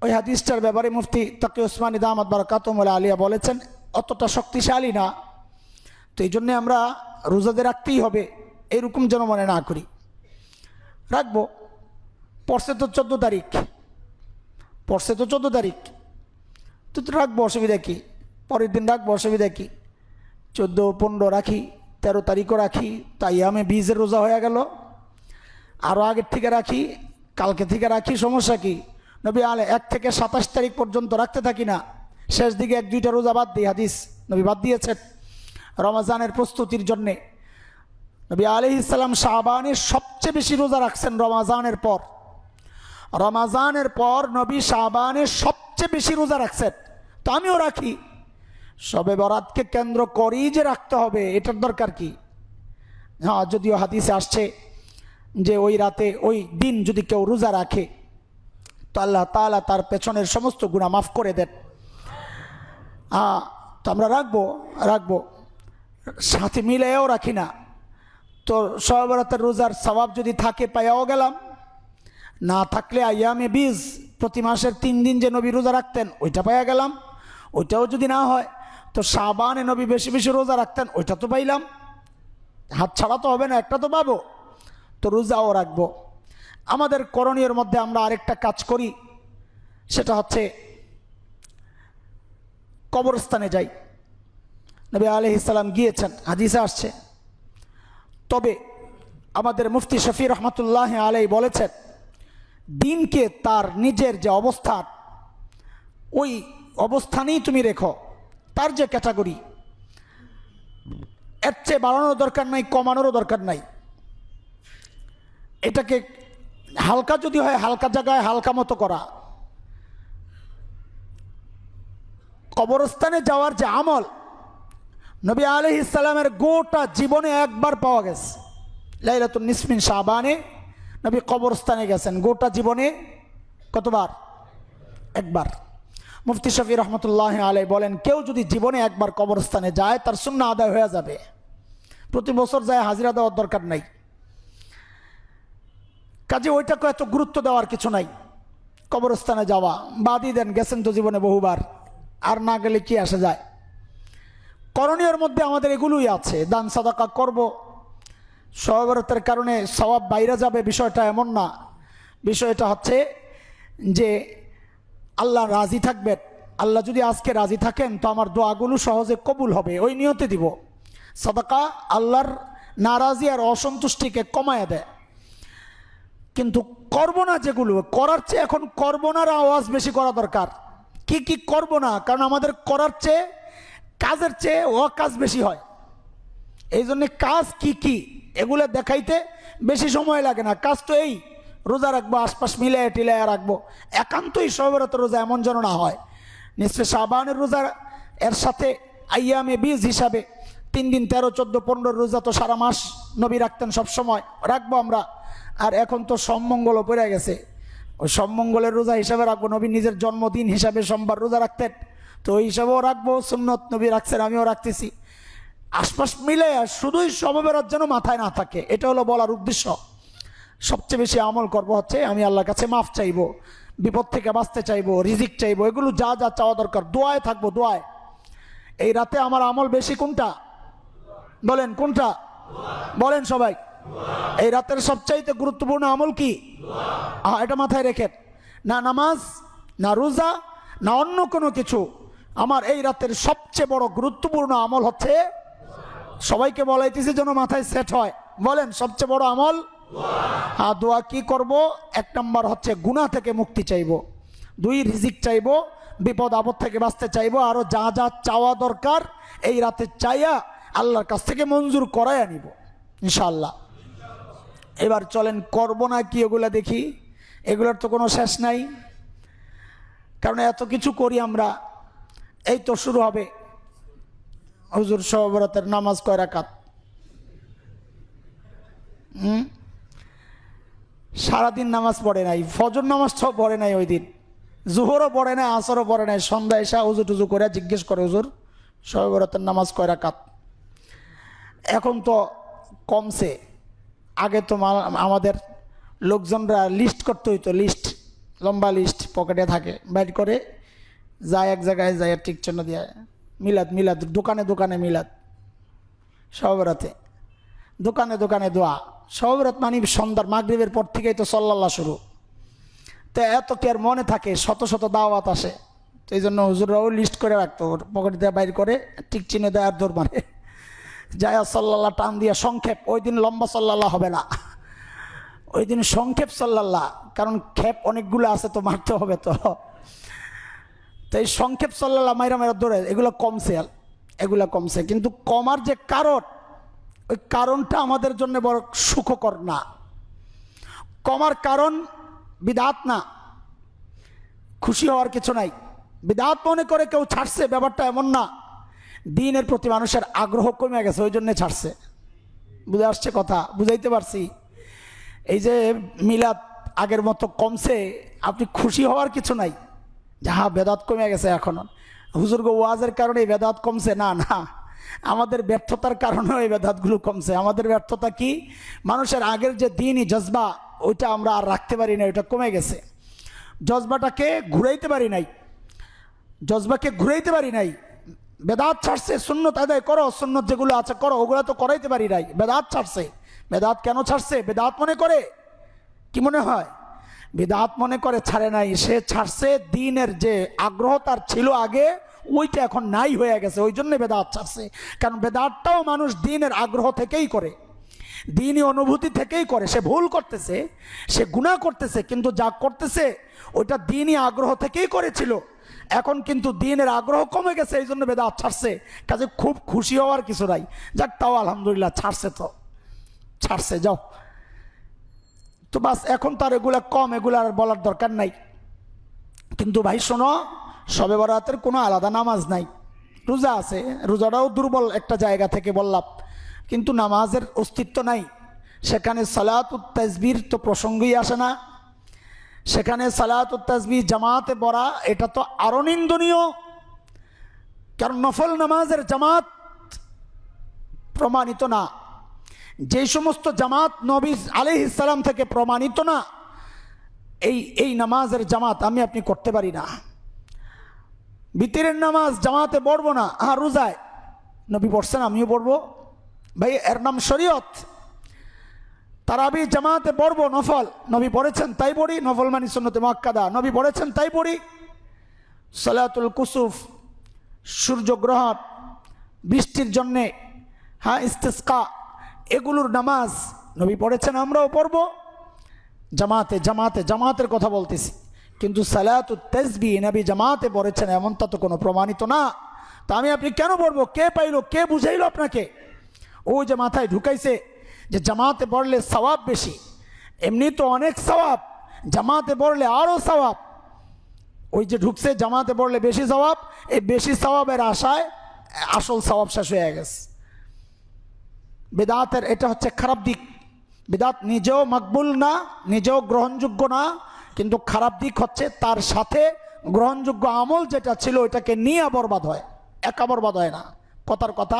ওই হাদিসটার ব্যাপারে মুফতি তাকি উসমানী দামাত বারাকাতুহুল আলিয়া বলেছেন অতটা শক্তিশালী না, তো এই জন্যে আমরা রোজাদের রাখতেই হবে এরকম যেন মনে না করি। রাখবো, পড়ছে তো 14 তারিখ, তো রাখবো, অসুবিধা কি? পরের দিন রাখবো, অসুবিধা কি? 14, 15 রাখি, 13 তারিখও রাখি, তাই আমি 20-এর রোজা হয়ে গেল। আরও আগের থেকে রাখি, কালকে থেকে রাখি, সমস্যা কি? নবী 1 থেকে 27 তারিখ পর্যন্ত রাখতে থাকি না, শেষ দিকে 1-2টা রোজা বাদ দিই, হাদিস নবী বাদ দিয়েছেন রমজানের প্রস্তুতির জন্যে। নবী আলাইহিস সালাম শাবানের সবচেয়ে বেশি রোজা রাখছেন রমজানের পর নবী শাবানের সবচেয়ে বেশি রোজা রাখছেন, তো আমিও রাখি। শবে বরাতকে কেন্দ্র করেই যে রাখতে হবে এটার দরকার কি? হ্যাঁ, যদিও হাদিসে আসছে যে ওই রাতে ওই দিন যদি কেউ রোজা রাখে তো আল্লাহ তাআলা তার পেছনের সমস্ত গুনাহ মাফ করে দেন। তো আমরা রাখবো, সাথে মিলেও রাখি না, তো শবে বরাতের রোজার সওয়াব যদি থাকে পাইয়াও গেলাম, না থাকলে আইয়ামে 20 প্রতি মাসের 3 দিন যে নবী রোজা রাখতেন ওইটা পাইয়া গেলাম। ওইটাও যদি না হয় তো শাবানে নবী বেশি বেশি রোজা রাখতেন, ওইটা তো পাইলাম। হাত ছাড়া তো হবে না, একটা তো পাবো, তো রোজাও রাখবো। আমাদের করণীয়ের মধ্যে আমরা আরেকটা কাজ করি, সেটা হচ্ছে কবরস্থানে যাই। নবী আলাইহিস সালাম গিয়েছেন, হাদিসে আসছে। তবে আমাদের মুফতি শফি রহমতুল্লাহ আলাইহি বলেছেন দিনকে তার নিজের যে অবস্থান ওই অবস্থানেই তুমি রেখো, তার যে ক্যাটাগরি, এর চেয়ে বাড়ানোর দরকার নাই, কমানোরও দরকার নাই। এটাকে হালকা যদি হয় হালকা জায়গায় হালকা মতো করা। কবরস্থানে যাওয়ার যে আমল নবী আলাইহিস সালামের গোটা জীবনে একবার পাওয়া গেছে, লাইলাতুন নিসফ মিন শাবানে নবী কবরস্থানে গেছেন গোটা জীবনে কতবার? একবার। মুফতি শফি রহমতুল্লাহ আলাইহি বলেন কেউ যদি জীবনে একবার কবরস্থানে যায় তার সুন্নাহ আদায় হয়ে যাবে, প্রতি বছর যায় হাজিরা দেওয়ার দরকার নাই। কাজে ওইটাকে এত গুরুত্ব দেওয়ার কিছু নাই। কবরস্থানে যাওয়া বাদই দেন, গেছেন তো জীবনে বহুবার, আর না গেলে কি আসে যায়। করণীয়ের মধ্যে আমাদের এগুলোই আছে, দান সাদাকা করব, শবে বরাতের কারণে সওয়াব বাইরে যাবে, বিষয়টা এমন না। বিষয়টা হচ্ছে যে আল্লাহ রাজি থাকবেন, আল্লাহ যদি আজকে রাজি থাকেন তো আমার দোয়াগুলো সহজে কবুল হবে, ওই নিয়তে দিব। সাদাকা আল্লাহর নারাজি আর অসন্তুষ্টিকে কমায় দেয়। কিন্তু করবো না, যেগুলো করার চেয়ে এখন করবো না আওয়াজ বেশি করা দরকার। কি কি করব না, কারণ আমাদের করার চেয়ে কাজের চেয়ে অকাজ বেশি হয়। এই জন্য কাজ কি কি এগুলো দেখাইতে বেশি সময় লাগে না। কাজ তো এই রোজা রাখবো, আশপাশ মিলাইয়া টিলাইয়া রাখবো, একান্তই শবে বরাতের রোজা এমন যেন না হয়। নিসফে শাবানের রোজা এর সাথে আইয়ামে 20 হিসাবে 3 দিন 13, 14, 15 রোজা তো সারা মাস নবী রাখতেন, সব সময় রাখবো আমরা। আর এখন তো সমমঙ্গলও পড়ে গেছে, ওই সমমঙ্গলের রোজা হিসাবে রাখবো। নবী নিজের জন্মদিন হিসাবে সোমবার রোজা রাখতেন, তো ওই হিসাবেও রাখবো। সুন্নত নবী রাখছেন, আমিও রাখতেছি। আশপাশ মিলে শুধুই শবে বরাত যেন মাথায় না থাকে, এটা হলো বলার উদ্দেশ্য। সবচেয়ে বেশি আমল করব হচ্ছে আমি আল্লাহর কাছে মাফ চাইবো, বিপদ থেকে বাঁচতে চাইবো, রিজিক চাইবো, এগুলো যা যা চাওয়া দরকার। দোয়ায় থাকবো, দোয়ায়। এই রাতে আমার আমল বেশি কোনটা বলেন? কোনটা বলেন সবাই? এই রাতের সবচাইতে গুরুত্বপূর্ণ আমল কি? এটা মাথায় রেখেন। না নামাজ, না রোজা, না অন্য কোনো কিছু। আমার এই রাতের সবচেয়ে বড় গুরুত্বপূর্ণ আমল হচ্ছে, সবাইকে বলাইতেছি যেন মাথায় সেট হয়, বলেন সবচেয়ে বড় আমল। দোয়া কি করব? 1 নম্বর হচ্ছে গুনাহ থেকে মুক্তি চাইব, 2 রিজিক চাইব, বিপদ আপদ থেকে বাঁচতে চাইব, আরো যা যা চাওয়া দরকার এই রাতে চাইয়া আল্লাহর কাছ থেকে মঞ্জুর করাই আনিব ইনশাআল্লাহ। এবার চলেন করব না কি এগুলা দেখি। এগুলোর তো কোনো শেষ নাই, কারণ এত কিছু করি আমরা। এই তো শুরু হবে, হুজুর শবে বরাতের নামাজ কয় রাকাত? সারাদিন নামাজ পড়ে নাই, ফজর নামাজ সব পড়ে নাই, ওই দিন জোহরও পড়ে নাই, আসরও পড়ে নাই। সন্ধ্যা এসা উজু টুজু করে জিজ্ঞেস করে, হুজুর শবে বরাতের নামাজ কয় রাকাত? এখন তো কমছে, আগে তো আমাদের লোকজনরা লিস্ট করতে হইতো, লিস্ট, লম্বা লিস্ট পকেটে থাকে, বাইর করে যায় এক জায়গায় যায় ঠিক চিহ্ন দিয়ে মিলাদ, মিলাদ দোকানে দোকানে মিলাদ, শবে বরাতে দোকানে দোকানে দোয়া। শবে বরাত মানে সন্ধ্যার মাগরিবের পর থেকেই তো সাল্লাল্লাহ শুরু। তো এত কি আর মনে থাকে? শত শত দাওয়াত আসে, তো এই জন্য হুজুররাও লিস্ট করে রাখতো, পকেট দিয়ে বাইর করে ঠিক চিহ্ন দেয় আর দৌড় মারে, যায় সাল্লাল্লাহ টান দিয়া সংক্ষেপ। ওই দিন লম্বা সাল্লাল্লাহ হবে না, ওই দিন সংক্ষেপ সাল্লাল্লাহ, কারণ ক্ষেপ অনেকগুলো আছে তো মারতে হবে। তো এই সংক্ষেপ সাল্লাল্লাহ মাইরা মাইরা দৌড়ে, এগুলো কমছে, এগুলো কমছে। কিন্তু কমার যে কারণ, ওই কারণটা আমাদের জন্য বড় সুখকর না। কমার কারণ বিদআত না, খুশি হওয়ার কিছু নাই। বিদআত মনে করে কেউ ছাড়ছে, ব্যাপারটা এমন না। দ্বীনের প্রতি মানুষের আগ্রহ কমে গেছে, ওই জন্যে ছাড়ছে। বুঝে আসছে কথা? বুঝাইতে পারছি? এই যে মিলাদ আগের মতো কমছে, আপনি খুশি হওয়ার কিছু নাই। যাহা বেদাত কমে গেছে এখন, হুজুর গো ওয়াজের কারণে এই বেদাত কমছে না, না, আমাদের ব্যর্থতার কারণেও এই বেদাতগুলো কমছে। আমাদের ব্যর্থতা কি? মানুষের আগের যে দ্বীনি জজবা, ওইটা আমরা আর রাখতে পারি না, ওইটা কমে গেছে। জজবাটাকে ঘুরাইতে পারি নাই, জজবাকে ঘুরাইতে পারি নাই। বেদাত ছাড়ছে, সুন্নত আদায় করো, সুন্নত যেগুলো আছে করো, ওগুলো তো করাইতে পারি নাই। বেদাত ছাড়ছে। বেদাত কেন ছাড়ছে? বেদাত মনে করে, কি মনে হয়? বেদাত মনে করে ছাড়ে নাই, সে ছাড়ছে দ্বীনের যে আগ্রহ তার ছিল আগে, ওইটা এখন নাই হয়ে গেছে, ওই জন্য বেদাত ছাড়ছে। কারণ বেদাতটাও মানুষ দ্বীনের আগ্রহ থেকেই করে, দ্বীনি অনুভূতি থেকেই করে। সে ভুল করতেছে, সে গুনাহ করতেছে, কিন্তু যা করতেছে ওইটা দ্বীনি আগ্রহ থেকেই করেছিল। এখন কিন্তু দ্বীনের আগ্রহ কমে গেছে, এই জন্য বেদাত ছাড়ছে। কাজে খুব খুশি হওয়ার কিছু নাই। যাক, তাও আলহামদুলিল্লাহ ছাড়ছে, তো ছাড়ছে, যাও। তো বাস, এখন তার এগুলা কম, এগুলা আর বলার দরকার নাই। কিন্তু ভাই শোনো, শবে বরাতের কোনো আলাদা নামাজ নাই। রোজা আছে, রোজাটাও দুর্বল একটা জায়গা থেকে বললাম, কিন্তু নামাজের অস্তিত্ব নাই। সেখানে সালাতুত তাসবির তো প্রসঙ্গই আসে না। সেখানে সালাতুত তাসবিহ জামাতে পড়া, এটা তো আরো নিন্দনীয়। কারণ নফল নামাজের জামাত প্রমাণিত না। যে সমস্ত জামাত নবী আলাইহিস সালাম থেকে প্রমাণিত না, এই নামাজের জামাত আমি আপনি করতে পারি না। বিতিরের নামাজ জামাতে পড়বো না, রোজায় নবী পড়ছেন, আমিও পড়বো, ভাই এর নাম শরীয়ত। তারাবি জামাতে পড়বো, নফল নবী পড়েছেন তাই পড়ি, নফল মানে সুন্নতে মুআক্কাদা, নবী পড়েছেন তাই পড়ি। সালাতুল কুসুফ, সূর্যগ্রহণ, বৃষ্টির জন্যে, ইস্তিসকা, এগুলোর নামাজ নবী পড়েছেন, আমরাও পড়বো জামাতে। জামাতে জামাতের কথা বলতেছি, কিন্তু সালাতুত তাসবিহ নবী জামাতে পড়েছেন এমনটা তো কোনো প্রমাণিত না। তা আমি আপনি কেন পড়বো? কে পাইলো, কে বুঝাইলো আপনাকে? ওই যে মাথায় ঢুকাইছে যে জামাতে পড়লে সওয়াব বেশি। এমনি তো অনেক সওয়াব, জামাতে পড়লে আরও সওয়াব। ওই যে ঢুকছে জামাতে পড়লে বেশি সওয়াব, এই বেশি সওয়াবের আশায় আসল সওয়াব শেষ হয়ে গেছে। বেদাতের এটা হচ্ছে খারাপ দিক। বেদাত নিজেও মকবুল না, নিজেও গ্রহণযোগ্য না, কিন্তু খারাপ দিক হচ্ছে তার সাথে গ্রহণযোগ্য আমল যেটা ছিল ওইটাকে নিয়ে বরবাদ হয়, একা বরবাদ হয় না। কথার কথা,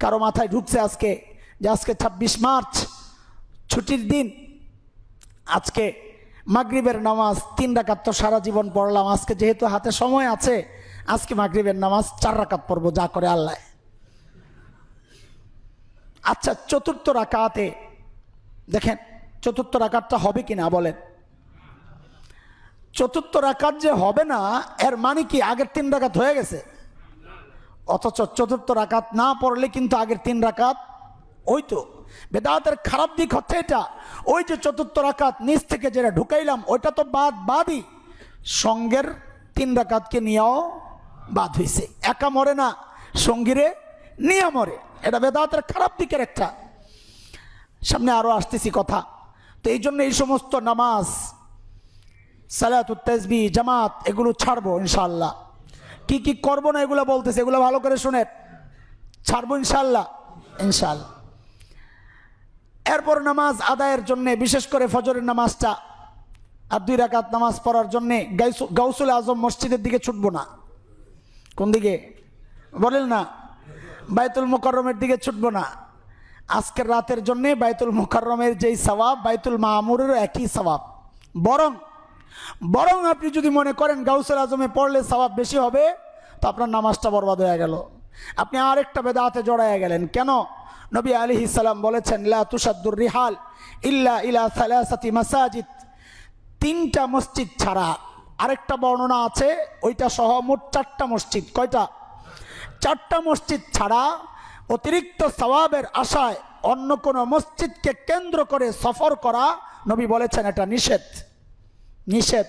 কারো মাথায় ঢুকছে আজকে যে আজকে 26 মার্চ ছুটির দিন, আজকে মাগরিবের নামাজ 3 রাকাত তো সারা জীবন পড়লাম, আজকে যেহেতু হাতে সময় আছে আজকে মাগরিবের নামাজ 4 রাকাত পড়বো, যা করে আল্লাহ। আচ্ছা, চতুর্থ রাকাতে দেখেন চতুর্থ রাকাতটা হবে কিনা বলেন। চতুর্থ রাকাত যে হবে না এর মানে কি আগের 3 রাকাত হয়ে গেছে, অথচ চতুর্থ রাকাত না পড়লে কিন্তু আগের 3 রাকাত হইতো। বেদাতের খারাপ দিক হচ্ছে এটা, ওই যে চতুর্থ রাকাত নিচ থেকে যেটা ঢুকাইলাম ওইটা তো বাদই, সঙ্গের 3 রাকাতকে নিয়েও বাদ হয়েছে। একা মরে না, সঙ্গীরে নিয়ে মরে, এটা বেদাতের খারাপ দিকের একটা। সামনে আরো আসতেছি কথা। তো এই জন্য এই সমস্ত নামাজ, সালাতুত তাসবিহ, জামাত এগুলো ছাড়বো ইনশাআল্লাহ। কি কি করবো না এগুলো বলতেছে, এগুলো ভালো করে শুনেন, ছাড়বো ইনশাআল্লাহ ইনশাআল্লাহ। এরপর নামাজ আদায়ের জন্য, বিশেষ করে ফজরের নামাজটা আর 2 রাকাত নামাজ পড়ার জন্য গাউসুল আজম মসজিদের দিকে ছুটবো না। কোন দিকে বলেন না? বাইতুল মুকাররমের দিকে ছুটবো না। আজকের রাতের জন্য বাইতুল মুকাররমের যেই সওয়াব বাইতুল মামুরের একই সওয়াব, বরং আপনি যদি মনে করেন গাউসুল আজমে পড়লে সওয়াব বেশি হবে, তো আপনার নামাজটা বরবাদ হয়ে গেল, আপনি আরেকটা বেদাতে জড়ায় গেলেন। কেন? নবী আলাইহিস সালাম বলেছেন লা তুশাদ্দুর রিহাল ইল্লা ইলা সালাসাতি মাসাজিদ, 3টা মসজিদ ছাড়া। আরেকটা বর্ণনা আছে ওইটা সহ মোট 4টা মসজিদ। কয়টা? 4টা মসজিদ ছাড়া অতিরিক্ত সওয়াবের আশায় অন্য কোনো মসজিদকে কেন্দ্র করে সফর করা, নবী বলেছেন এটা নিষেধ,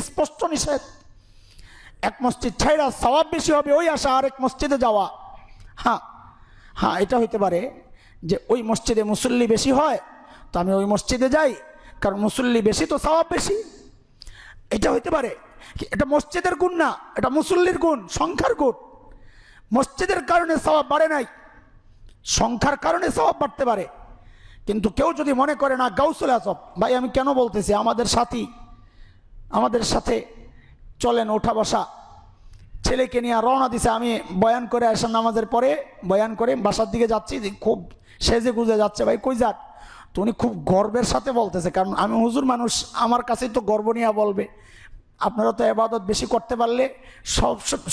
স্পষ্ট নিষেধ। এক মসজিদ ছাড়া সওয়াব বেশি হবে ওই আশা আরেক মসজিদে যাওয়া। হ্যাঁ এটা হইতে পারে যে ওই মসজিদে মুসল্লি বেশি হয় তো আমি ওই মসজিদে যাই, কারণ মুসল্লি বেশি তো সওয়াব বেশি, এটা হইতে পারে। এটা মসজিদের গুণ না, এটা মুসল্লির গুণ, সংখ্যার গুণ। মসজিদের কারণে সওয়াব বাড়ে নাই, সংখ্যার কারণে সওয়াব বাড়তে পারে। কিন্তু কেউ যদি মনে করে না গাউসুল আজম, ভাই আমি কেন বলতেছি, আমাদের সাথী, আমাদের সাথে চলেন, ওঠা বসা, ছেলেকে নিয়ে রওনা দিছে। আমি বয়ান করে আসার নামাজের পরে বয়ান করে বাসার দিকে যাচ্ছি, খুব সেজে গুজে যাচ্ছে। ভাই কই যান? তো উনি খুব গর্বের সাথে বলতেছে, কারণ আমি হুজুর মানুষ, আমার কাছেই তো গর্ব নিয়ে বলবে। আপনারা তো ইবাদত বেশি করতে পারলে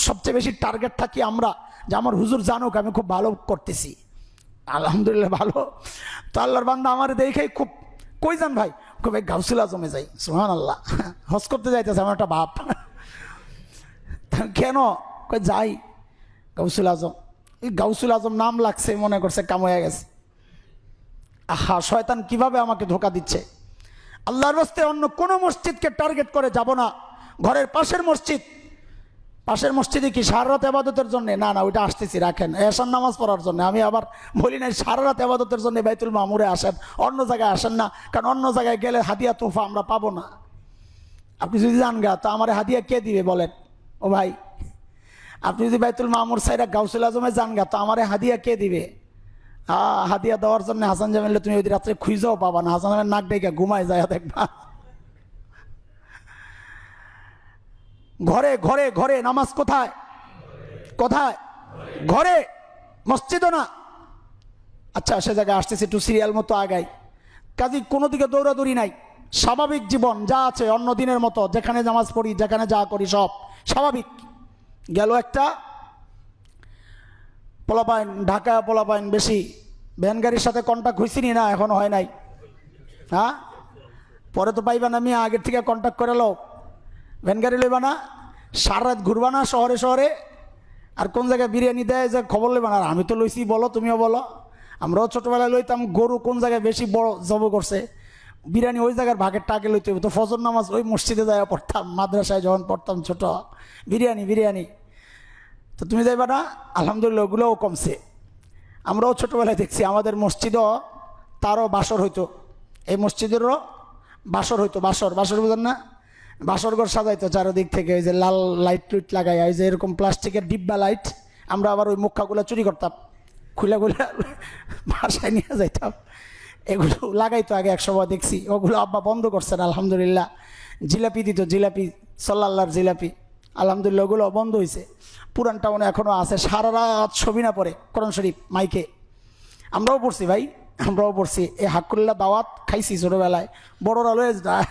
সবচেয়ে বেশি টার্গেট থাকি আমরা, যে আমার হুজুর জানুক আমি খুব ভালো করতেছি। আলহামদুলিল্লাহ ভালো। তো আল্লাহর বান্দা আমার দেখেই খুব, কই যান ভাই? ভাই গাউসুল আজমে যাই। সুবহানাল্লাহ, হজ করতে যাইতেছে আমার একটা বাপ। কেন? কই যাই গাউসুল আজম। এই গাউসুল আজম নাম লাগছে, মনে করছে কাম হয়ে গেছে। আহা, শয়তান কিভাবে আমাকে ধোকা দিচ্ছে। আল্লাহর রাস্তে অন্য কোনো মসজিদকে টার্গেট করে যাব না। ঘরের পাশের মসজিদে কি সারা রাত ইবাদতের জন্য? না ওইটা আসতেছি, রাখেন, এশার নামাজ পড়ার জন্য। আমি আবার বলি নাই সারা রাত ইবাদতের জন্য বাইতুল মামুরে আসেন, অন্য জায়গায় আসেন না, কারণ অন্য জায়গায় গেলে হাদিয়া তোফা আমরা পাবো না। আপনি যদি যান গা, তো আমার হাদিয়া কে দিবে বলেন? ও ভাই, আপনি যদি বাইতুল মামুর সাইরা গাউসুল আজমে যান গা, তো আমার হাদিয়া কে দিবে? হাদিয়া দেওয়ার জন্য হাসান জামিল তুমি ওই রাত্রে খুঁজেও পাবা না। হাসান জামিল নাক ডেকে ঘুমায় যায়, দেখবা। ঘরে ঘরে ঘরে নামাজ কোথায়? ঘরে, মসজিদও না। আচ্ছা, সে জায়গায় আসতেছে, একটু সিরিয়াল মতো আগাই। কাজে কোনো দিকে দৌড়াদৌড়ি নাই, স্বাভাবিক জীবন যা আছে অন্য দিনের মতো, যেখানে নামাজ পড়ি, যেখানে যা করি সব স্বাভাবিক। গেল একটা পোলাপাইন, ঢাকা পোলাপাইন বেশি, ভ্যান গাড়ির সাথে কন্ট্যাক্ট হয়েছিনি না? এখনো হয় নাই। হ্যাঁ, পরে তো পাইবা না, আমি আগের থেকে কন্ট্যাক্ট করে লো, ভ্যান গাড়ি লইবা না, সারা রাত ঘুরবা না শহরে শহরে, আর কোন জায়গায় বিরিয়ানি দেয় যে খবর লইবা না। আর আমি তো লইছি, বলো, তুমিও বলো। আমরাও ছোটোবেলায় লইতাম, গরু কোন জায়গায় বেশি বড় জব করছে, বিরিয়ানি ওই জায়গার ভাগের টাকে লইতে হবে। তো ফজর নামাজ ওই মসজিদে যায় পড়তাম, মাদ্রাসায় যখন পড়তাম ছোট, বিরিয়ানি। তো তুমি যাইবা না? আলহামদুলিল্লাহ ওগুলোও কমছে। আমরাও ছোটোবেলায় দেখছি, আমাদের মসজিদও তারও বাসর হইতো, এই মসজিদেরও বাসর হইতো। বাসর বুঝেন না? বাসর ঘর সাজাইতো চারোদিক থেকে, ওই যে লাল লাইট টুইট লাগাই, ওই যে এরকম প্লাস্টিকের ডিব্বা লাইট। আমরা আবার ওই মুখাগুলো চুরি করতাম, খুলে বাসায় নিয়ে যাইতাম। এগুলো লাগাইতো আগে এক সময়, দেখছি। ওগুলো আব্বা বন্ধ করছেন আলহামদুলিল্লাহ। জিলাপি দিত, জিলাপি, সাল্লাল্লাহর জিলাপি, আলহামদুলিল্লাহ ওগুলো বন্ধ হয়েছে। পুরান টাউনে এখনও আছে। সারা রাত ছবি না পড়ে কোরআন শরীফ মাইকে। আমরাও পড়ছি ভাই, আমরাও পড়ছি। এই হাক্কুল্লাহ দাওয়াত খাইছি ছোটোবেলায়, বড়রা লয়ে যায়,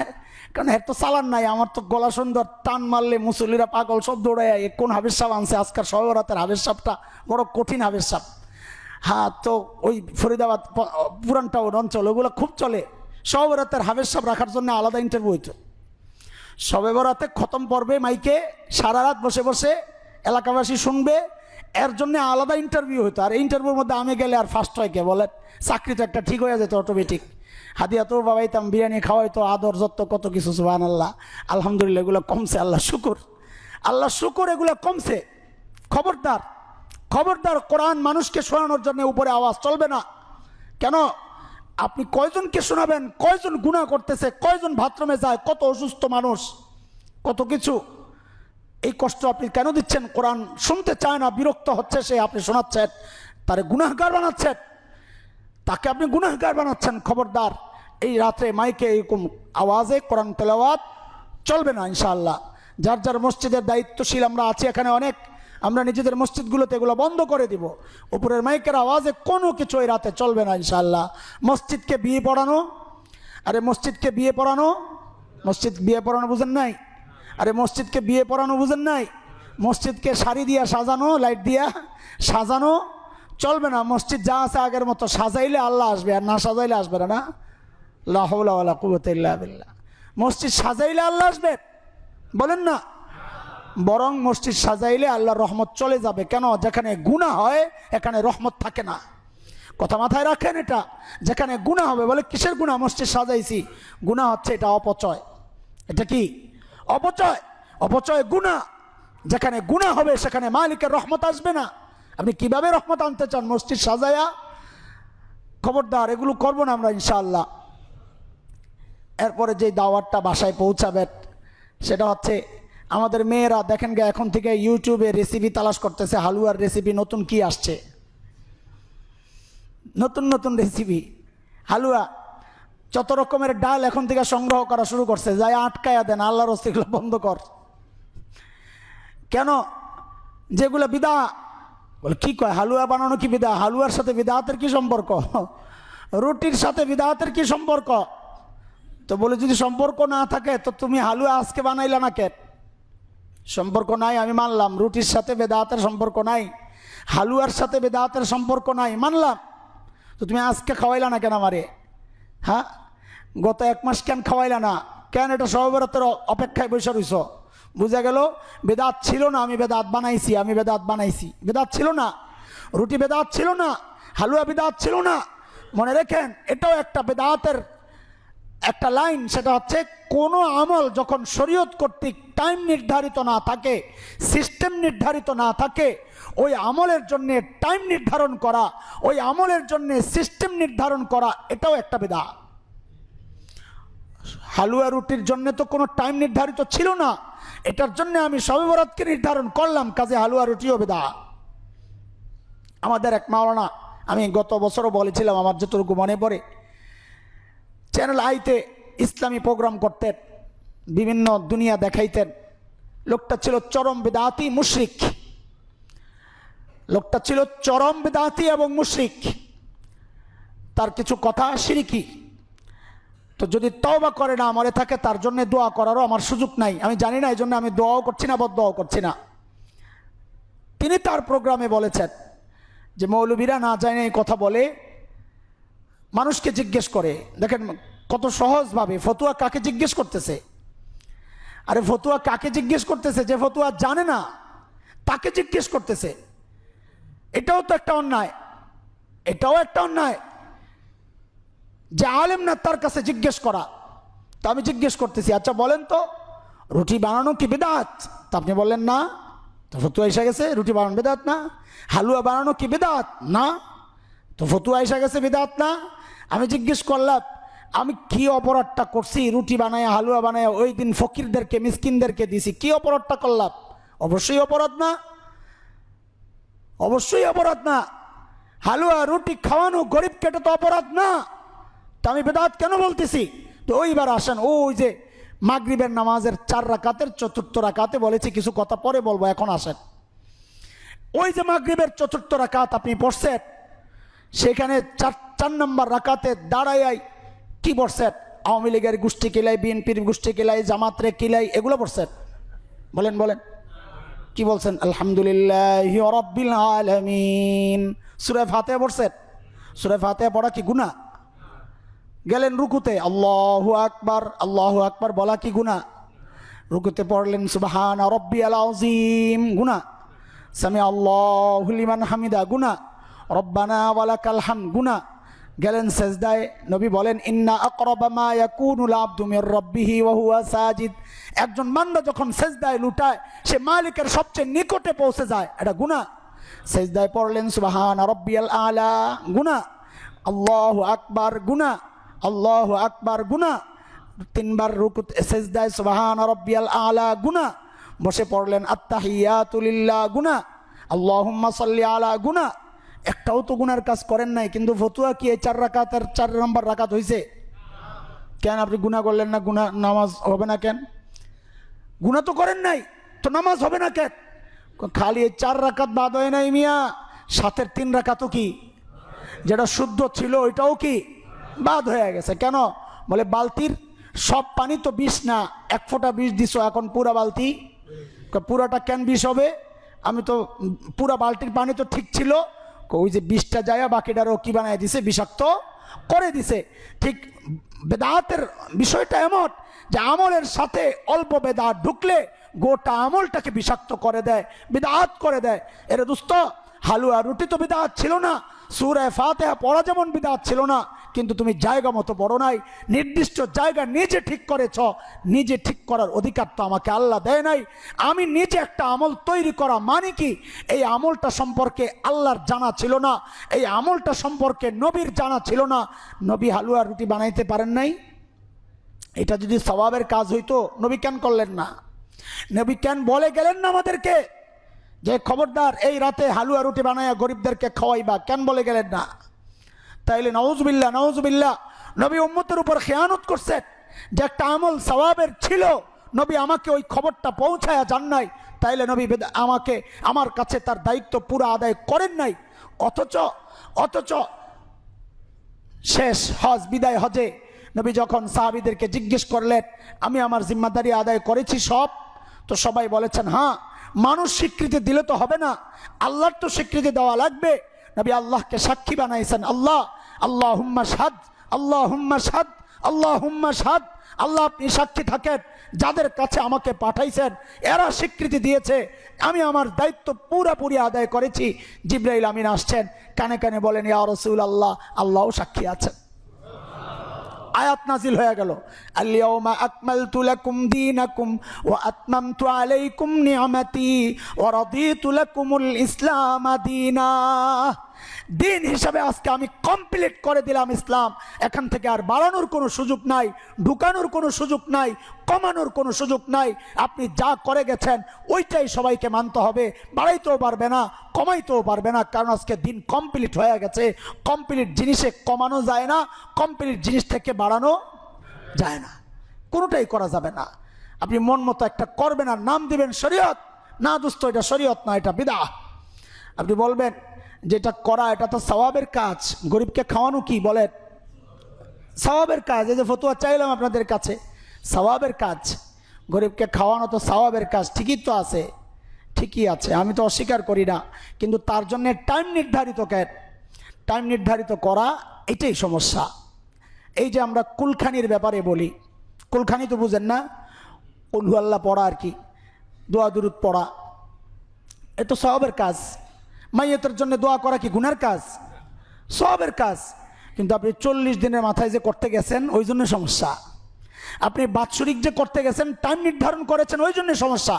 কারণ এর তো চালান নাই। আমার তো গলা সুন্দর, টান মারলে মুসল্লিরা পাগল, সব দৌড়ায়। কোন হাফেজ সাহেব আনছে আজকাল, সহরাতের হাফেজ সাহেবটা বড় কঠিন হাফেজ সাহেব। হ্যাঁ, তো ওই ফরিদাবাদ পুরান টাউন অঞ্চল ওগুলো খুব চলে। সবে বরাতের হাফেজ সাহেব রাখার জন্য আলাদা ইন্টারভিউ হইতো। সবে বরাতে খতম পড়বে মাইকে, সারা রাত বসে বসে এলাকাবাসী শুনবে, এর জন্য আলাদা ইন্টারভিউ হতো। আর এই ইন্টারভিউর মধ্যে আমি গেলে আর ফার্স্ট হয় কে বলেন? চাকরি তো একটা ঠিক হয়ে যেত অটোমেটিক। হাদিয়া তো বাবাইতাম, বিরিয়ানি খাওয়াইতো, আদর যত্ন কত কিছু, সুবহানাল্লাহ। আলহামদুলিল্লাহ এগুলো কমছে, আল্লাহ শুকুর, আল্লাহ শুকুর, এগুলো কমছে। খবরদার, খবরদার, কোরআন মানুষকে শোনানোর জন্য উপরে আওয়াজ চলবে না। কেন? আপনি কয়জনকে শোনাবেন? কয়জন গুনাহ করতেছে, কয়জন বাথরুমে যায়, কত অসুস্থ মানুষ, কত কিছু। এই কষ্ট আপনি কেন দিচ্ছেন? কোরআন শুনতে চায় না, বিরক্ত হচ্ছে সে, আপনি শোনাচ্ছেন, তারে গুনাহগার বানাচ্ছেন, তাকে আপনি গুনাহগার বানাচ্ছেন। খবরদার, এই রাত্রে মাইকে এরকম আওয়াজে কোরআন তেলাওয়াত চলবে না ইনশাআল্লাহ। যার যার মসজিদের দায়িত্বশীল আমরা আছি এখানে অনেক, আমরা নিজেদের মসজিদগুলোতে এগুলো বন্ধ করে দিব। উপরের মাইকের আওয়াজে কোনো কিছু এই রাতে চলবে না ইনশাআল্লাহ। মসজিদকে বিয়ে পড়ানো, আরে মসজিদকে বিয়ে পড়ানো, মসজিদ বিয়ে পড়ানো বুঝেন নাই? আরে মসজিদকে বিয়ে পড়ানো বুঝেন নাই? মসজিদকে শাড়ি দিয়া সাজানো, লাইট দিয়া সাজানো চলবে না। মসজিদ যা আছে আগের মতো, সাজাইলে আল্লাহ আসবে, আর না সাজাইলে আসবে না। লা হাওলা ওয়ালা কুওয়াতা ইল্লা বিল্লাহ। মসজিদ সাজাইলে আল্লাহ আসবে বলেন না? বরং মসজিদ সাজাইলে আল্লাহর রহমত চলে যাবে। কেন? যেখানে গুনাহ হয় এখানে রহমত থাকে না। কথা মাথায় রাখেন এটা। যেখানে গুনাহ হবে, বলে কিসের গুনাহ? মসজিদ সাজাইছি, গুনাহ হচ্ছে এটা অপচয়। এটা কি? অপচয়। অপচয় গুনাহ। যেখানে গুনাহ হবে সেখানে মালিকের রহমত আসবে না। আপনি কিভাবে রহমত আনতে চান মসজিদ সাজায়া? খবরদার, এগুলো করবো না আমরা ইনশাআল্লাহ। এরপরে যে দাওয়াতটা বাসায় পৌঁছাবেন সেটা হচ্ছে, আমাদের মেয়েরা দেখেন গে এখন থেকে ইউটিউবে রেসিপি তালাশ করতেছে, হালুয়ার রেসিপি নতুন কি আসছে, নতুন নতুন রেসিপি হালুয়া, যত রকমের ডাল এখন থেকে সংগ্রহ করা শুরু করছে। যাই আটকায়া দেন, আল্লাহর রাস্তে এগুলো বন্ধ কর। কেন? যেগুলো বিদা, বলে কি কয় হালুয়া বানানো কি বিদা? হালুয়ার সাথে বিদাতের কি সম্পর্ক? রুটির সাথে বিদাতের কি সম্পর্ক? তো বলে যদি সম্পর্ক না থাকে তো তুমি হালুয়া আজকে বানাইলা না কেন? সম্পর্ক নাই, আমি মানলাম। রুটির সাথে বেদাতের সম্পর্ক নাই, হালুয়ার সাথে বেদাতের সম্পর্ক নাই, মানলাম। তো তুমি আজকে খাওয়াইলা না কেন আমারে? হ্যাঁ, গত 1 মাস কেন খাওয়াইলা না কেন? এটা শবে বরাতের অপেক্ষায় বসে রইছ। বুঝা গেল বেদাত ছিল না, আমি বেদাত বানাইছি, আমি বেদাত বানাইছি। বেদাত ছিল না, রুটি বেদাত ছিল না, হালুয়া বেদাত ছিল না। মনে রেখেন, এটাও একটা বেদাতের একটা লাইন। সেটা হচ্ছে, কোনো আমল যখন শরীয়ত কর্তৃক টাইম নির্ধারিত না থাকে, সিস্টেম নির্ধারিত না থাকে, ওই আমলের জন্য টাইম নির্ধারণ করা, ওই আমলের জন্য সিস্টেম নির্ধারণ করা, এটাও একটা বিদআত। হালুয়া রুটির জন্য তো কোনো টাইম নির্ধারিত ছিল না, এটার জন্য আমি শবে বরাতকে নির্ধারণ করলাম, কাজে হালুয়া রুটিও বিদআত। আমাদের এক মাওলানা, আমি গত বছরও বলেছিলাম, আমার যতটুকু মনে পড়ে, চ্যানেল আইতে ইসলামী প্রোগ্রাম করতেন, বিভিন্ন দুনিয়া দেখাইতেন। লোকটা ছিল চরম বিদআতি মুশরিক, লোকটা ছিল চরম বিদআতি এবং মুশরিক। তার কিছু কথা শিরকি। তো যদি তওবা করে না মরে থাকে, তার জন্য দোয়া করারও আমার সুযোগ নাই। আমি জানি না, এই জন্য আমি দোয়াও করছি না, বদদোয়াও করছি না। তিনি তার প্রোগ্রামে বলেছেন যে মৌলবীরা না জানে এই কথা বলে, মানুষকে জিজ্ঞেস করে। দেখেন কত সহজভাবে ফতুয়া কাকে জিজ্ঞেস করতেছে। আরে ফতুয়া কাকে জিজ্ঞেস করতেছে? যে ফতুয়া জানে না তাকে জিজ্ঞেস করতেছে। এটাও তো একটা অন্যায়, এটাও একটা অন্যায় যে আলেম না তার কাছে জিজ্ঞেস করা। তো আমি জিজ্ঞেস করতেছি, আচ্ছা বলেন তো রুটি বানানো কি বিদআত? তা আপনি বললেন না, তো ফতুয়া এসে গেছে রুটি বানানো বিদআত না। হালুয়া বানানো কি বিদআত? না, তো ফতুয়া এসে গেছে বিদআত না। আমি জিজ্ঞেস করলাম, আমি কি অপরাধটা করছি? রুটি বানায় হালুয়া বানায় ওই দিন ফকিরদেরকে মিসকিনদেরকে দিছি, কি অপরাধটা করলাম? অবশ্যই অপরাধ না, অবশ্যই অপরাধ না। হালুয়া রুটি খাওয়ানো গরিব কেটে তো অপরাধ না, তা আমি বেদাত কেন বলতেছি? তো ওইবার আসেন, ওই যে মাগরিবের নামাজের 4 রাকাতের 4র্থ রাকাতে বলেছি, কিছু কথা পরে বলবো, এখন আসেন। ওই যে মাগরিবের 4র্থ রাকাত আপনি পড়ছেন, সেখানে 4 নম্বর রাকাতে দাঁড়াই কি পড়ছেন? আওয়ামী লীগের গোষ্ঠী কিলাই, বিএনপির গোষ্ঠী কিলাই, জামাতরে কিলাই, এগুলো পড়ছেন? বলেন বলেন, কি বলছেন? আলহামদুলিল্লাহি রাব্বিল আলামিন। সূরা ফাতিহা পড়ছেন? সূরা ফাতিহা পড়া কি গুনাহ? গেলেন রুকুতে, আল্লাহু আকবার বলা কি গুনাহ? রুকুতে পড়লেন সুবহানা রাব্বিয়াল আযীম, গুনাহ। সামি আল্লাহু লিমান হামিদা, গুনাহ। রব্বানা ওয়ালাকাল হামদ, গুনাহ। গেলেন সেজদায়, নবী বলেন ইন্না আকরাবা মা ইয়াকুনুল আবদু মির রাব্বিহি ওয়া হুয়া সাজিদ, একজন বান্দা যখন সেজদায় লুটায় সে মালিকের সবচেয়ে নিকটে পৌঁছে যায়, এটা গুনাহ। সেজদায় পড়লেন সুবহানা রাব্বিয়াল আলা, গুনাহ। আল্লাহু আকবার, গুনাহ। আল্লাহু আকবার, গুনাহ। 3 বার রুকুতে সেজদায় সুবহানা রাব্বিয়াল আলা, গুনাহ। বসে পড়লেন আত্তাহিয়াতু লিল্লাহ, গুনাহ। আল্লাহুম্মা সাল্লি আলা, গুনাহ। একটাও তো গুনার কাজ করেন নাই, কিন্তু ফতুয়া কি এই 4 রাকাতের 4 নম্বর রাকাত হয়েছে? কেন আপনি গুনাহ করলেন না? গুনাহ নামাজ হবে না কেন? গুনাহ তো করেন নাই, তো নামাজ হবে না কেন? খালি এই 4 রাকাত বাদ হয় নাই মিয়া, সাথের 3 রাকাতও কি যেটা শুদ্ধ ছিল ওইটাও কি বাদ হয়ে গেছে? কেন? বলে বালতির সব পানি তো বিষ না, 1 ফোঁটা বিষ দিছো, এখন পুরা বালতি, পুরাটা কেন বিষ হবে? আমি তো পুরা বালতির পানি তো ঠিক ছিল, ওই যে বিষটা যায় বাকিটারও কি বানায় দিছে, বিষাক্ত করে দিছে। ঠিক বেদাতের বিষয়টা এমন যে আমলের সাথে অল্প বেদাত ঢুকলে গোটা আমলটাকে বিষাক্ত করে দেয়, বিদআত করে দেয়। এরে দোস্ত, হালুয়া রুটি তো বিদআত ছিল না, সূরা ফাতিহা পড়া যেমন বিদআত ছিল না, কিন্তু তুমি জায়গা মতো পড়ো নাই, নির্দিষ্ট জায়গা নিজে ঠিক করেছ। নিজে ঠিক করার অধিকার তো আমাকে আল্লাহ দেয় নাই। আমি নিজে একটা আমল তৈরি করা মানে কি, এই আমলটা সম্পর্কে আল্লাহর জানা ছিল না, এই আমলটা সম্পর্কে নবীর জানা ছিল না। নবী হালুয়া রুটি বানাইতে পারেন নাই, এটা যদি সওয়াবের কাজ হইতো নবী কেন করলেন না? নবী কেন বলে গেলেন না আমাদেরকে যে খবরদার এই রাতে হালুয়া রুটি বানায়া গরিবদেরকে খাওয়াইবা? কেন বলে গেলেন না? তাইলে নাউজুবিল্লাহ, নাউজুবিল্লাহ, নবী উম্মতের উপর খেয়ানত করছেন। যে একটা আমল সওয়াবের ছিল, নবী আমাকে ওই খবরটা পৌঁছায়া যান নাই, তাইলে নবী আমাকে আমার কাছে তার দায়িত্ব পুরো আদায় করেন নাই। অথচ শেষ হজ, বিদায় হজে নবী যখন সাহাবীদেরকে জিজ্ঞেস করলেন আমি আমার জিম্মাদারি আদায় করেছি সব, তো সবাই বলেছেন হ্যাঁ। মানুষ স্বীকৃতি দিলে তো হবে না, আল্লাহর তো স্বীকৃতি দেওয়া লাগবে। নবী আল্লাহকে সাক্ষী বানাইছেন, আল্লাহ আল্লাহুম্মা শাহাদ, আল্লাহুম্মা শাহাদ, আল্লাহুম্মা শাহাদ, আল্লাহ আপনি সাক্ষী থাকেন, যাদের কাছে আমাকে পাঠাইছেন এরা স্বীকৃতি দিয়েছে, আমি আমার দায়িত্ব পুরোপুরি আদায় করেছি। জিবরাইল আমিন আসছেন, কানে কানে বলেন ইয়া রাসূলুল্লাহ, আল্লাহও সাক্ষী আছেন। আয়াত নাজিল হয়ে গেল, আল-ইয়াওমা আকমালতু লাকুম দীনাকুম ওয়া আতমামতু আলাইকুম নি'মাতি ওয়া রাদিতু লাকুমুল ইসলাম দীনা। দিন হিসাবে আজকে আমি কমপ্লিট করে দিলাম ইসলাম। এখান থেকে আর বাড়ানোর কোনো সুযোগ নাই, ঢুকানোর কোনো সুযোগ নাই, কমানোর কোনো সুযোগ নাই। আপনি যা করে গেছেন ওইটাই সবাইকে মানতে হবে, বাড়াইতেও পারবে না, কমাইতেও পারবে না, কারণ আজকে দিন কমপ্লিট হয়ে গেছে। কমপ্লিট জিনিসে কমানো যায় না, কমপ্লিট জিনিস থেকে বাড়ানো যায় না, কোনোটাই করা যাবে না। আপনি মন মতো একটা করবেন আর নাম দিবেন শরীয়ত, না দোস্ত এটা শরীয়ত না, এটা বিদআত। আপনি বলবেন যেটা করা এটা তো সওয়াবের কাজ, গরিবকে খাওয়ানো কি বলেন সওয়াবের কাজ। এই যে ফতোয়া চাইলাম আপনাদের কাছে, সওয়াবের কাজ, গরিবকে খাওয়ানো তো সওয়াবের কাজ, ঠিকই তো আছে, ঠিকই আছে, আমি তো অস্বীকার করি না, কিন্তু তার জন্য টাইম নির্ধারিত কেন? টাইম নির্ধারিত করা এটাই সমস্যা। এই যে আমরা কুলখানির ব্যাপারে বলি, কুলখানি তো বুঝেন না, কুল হু আল্লাহ পড়া আর কি, দোয়া দুরুদ পড়া, এ তো সওয়াবের কাজ। মাইয়তের জন্য দোয়া করা কি গুনার কাজ? সওয়াবের কাজ। কিন্তু আপনি 40 দিনের মাথায় যে করতে গেছেন ওই জন্য সমস্যা। আপনি বাৎসরিক যে করতে গেছেন টাইম নির্ধারণ করেছেন ওই জন্য সমস্যা।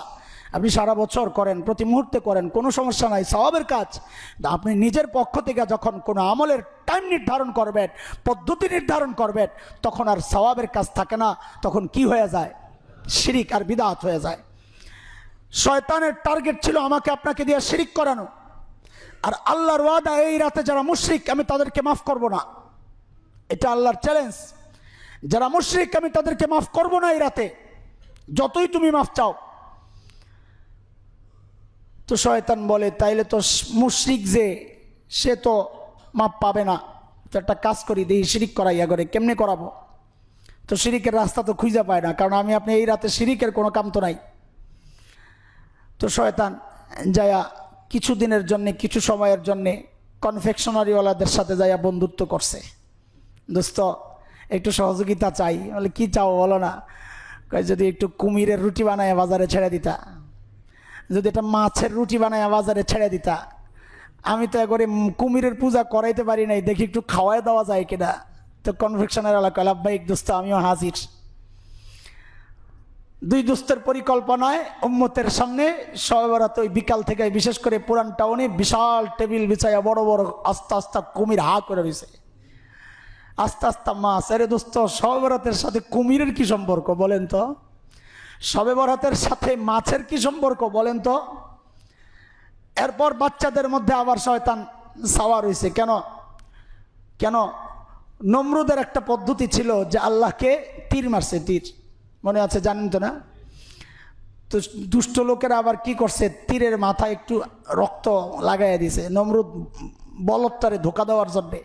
আপনি সারা বছর করেন, প্রতি মুহূর্তে করেন, কোনো সমস্যা নাই, সওয়াবের কাজ। আপনি নিজের পক্ষ থেকে যখন কোনো আমলের টাইম নির্ধারণ করবেন, পদ্ধতি নির্ধারণ করবেন, তখন আর সওয়াবের কাজ থাকে না, তখন কি হয়ে যায়? শিরিক আর বিদআত হয়ে যায়। শয়তানের টার্গেট ছিল আমাকে আপনাকে দিয়ে শিরিক করানো, আর আল্লাহর ওয়াদা এই রাতে যারা মুশরিক আমি তাদেরকে মাফ করব না, এটা আল্লাহর চ্যালেঞ্জ। যারা মুশরিক আমি তাদেরকে মাফ করব না এই রাতে, যতই তুমি মাফ চাও। তো শয়তান বলে তাইলে তো মুশরিক যে সে তো মাফ পাবে না, তো একটা কাজ করি, দেখি শিরিক করাইয়া করে, কেমনে করাবো? তো শিরিকের রাস্তা তো খুঁজে পায় না, কারণ আমি আপনি এই রাতে শিরিকের কোনো কাম তো নাই। তো শয়তান যায়া কিছু দিনের জন্যে, কিছু সময়ের জন্যে কনফেকশনারিওয়ালাদের সাথে যাইয়া বন্ধুত্ব করছে। দোস্ত একটু সহযোগিতা চাই। বলে কি চাও বলো না। কয় যদি একটু কুমিরের রুটি বানায় বাজারে ছেড়ে দিতা, যদি একটা মাছের রুটি বানায় বাজারে ছেড়ে দিতা। আমি তো একবারে কুমিরের পূজা করাইতে পারি নাই, দেখি একটু খাওয়াই দেওয়া যায় কিনা। তো কনফেকশনের এলাকা লাভবাহিক দোস্ত আমিও হাজির। দুই দোস্তের পরিকল্পনায় উম্মতের সামনে শবে বরাত ওই বিকাল থেকে বিশেষ করে পুরান টাউনে বিশাল টেবিল বিছাইয়া বড় বড় আস্তে আস্তে কুমির হা করে রয়েছে, আস্তে আস্তে মাছ। আরে দোস্ত, শবে বরাতের সাথে কুমিরের কি সম্পর্ক বলেন তো? শবে বরাতের সাথে মাছের কি সম্পর্ক বলেন তো? এরপর বাচ্চাদের মধ্যে আবার শয়তান সাওয়ার হয়েছে। কেন কেন? নমরুদের একটা পদ্ধতি ছিল যে আল্লাহকে তীর মারছে, তীর মনে আছে জানেন তো না? তো দুষ্ট লোকেরা আবার কি করছে, তীরের মাথায় একটু রক্ত লাগাইয়া দিছে নমরুদ বলত্তারে ধোকা দেওয়ার জন্যে।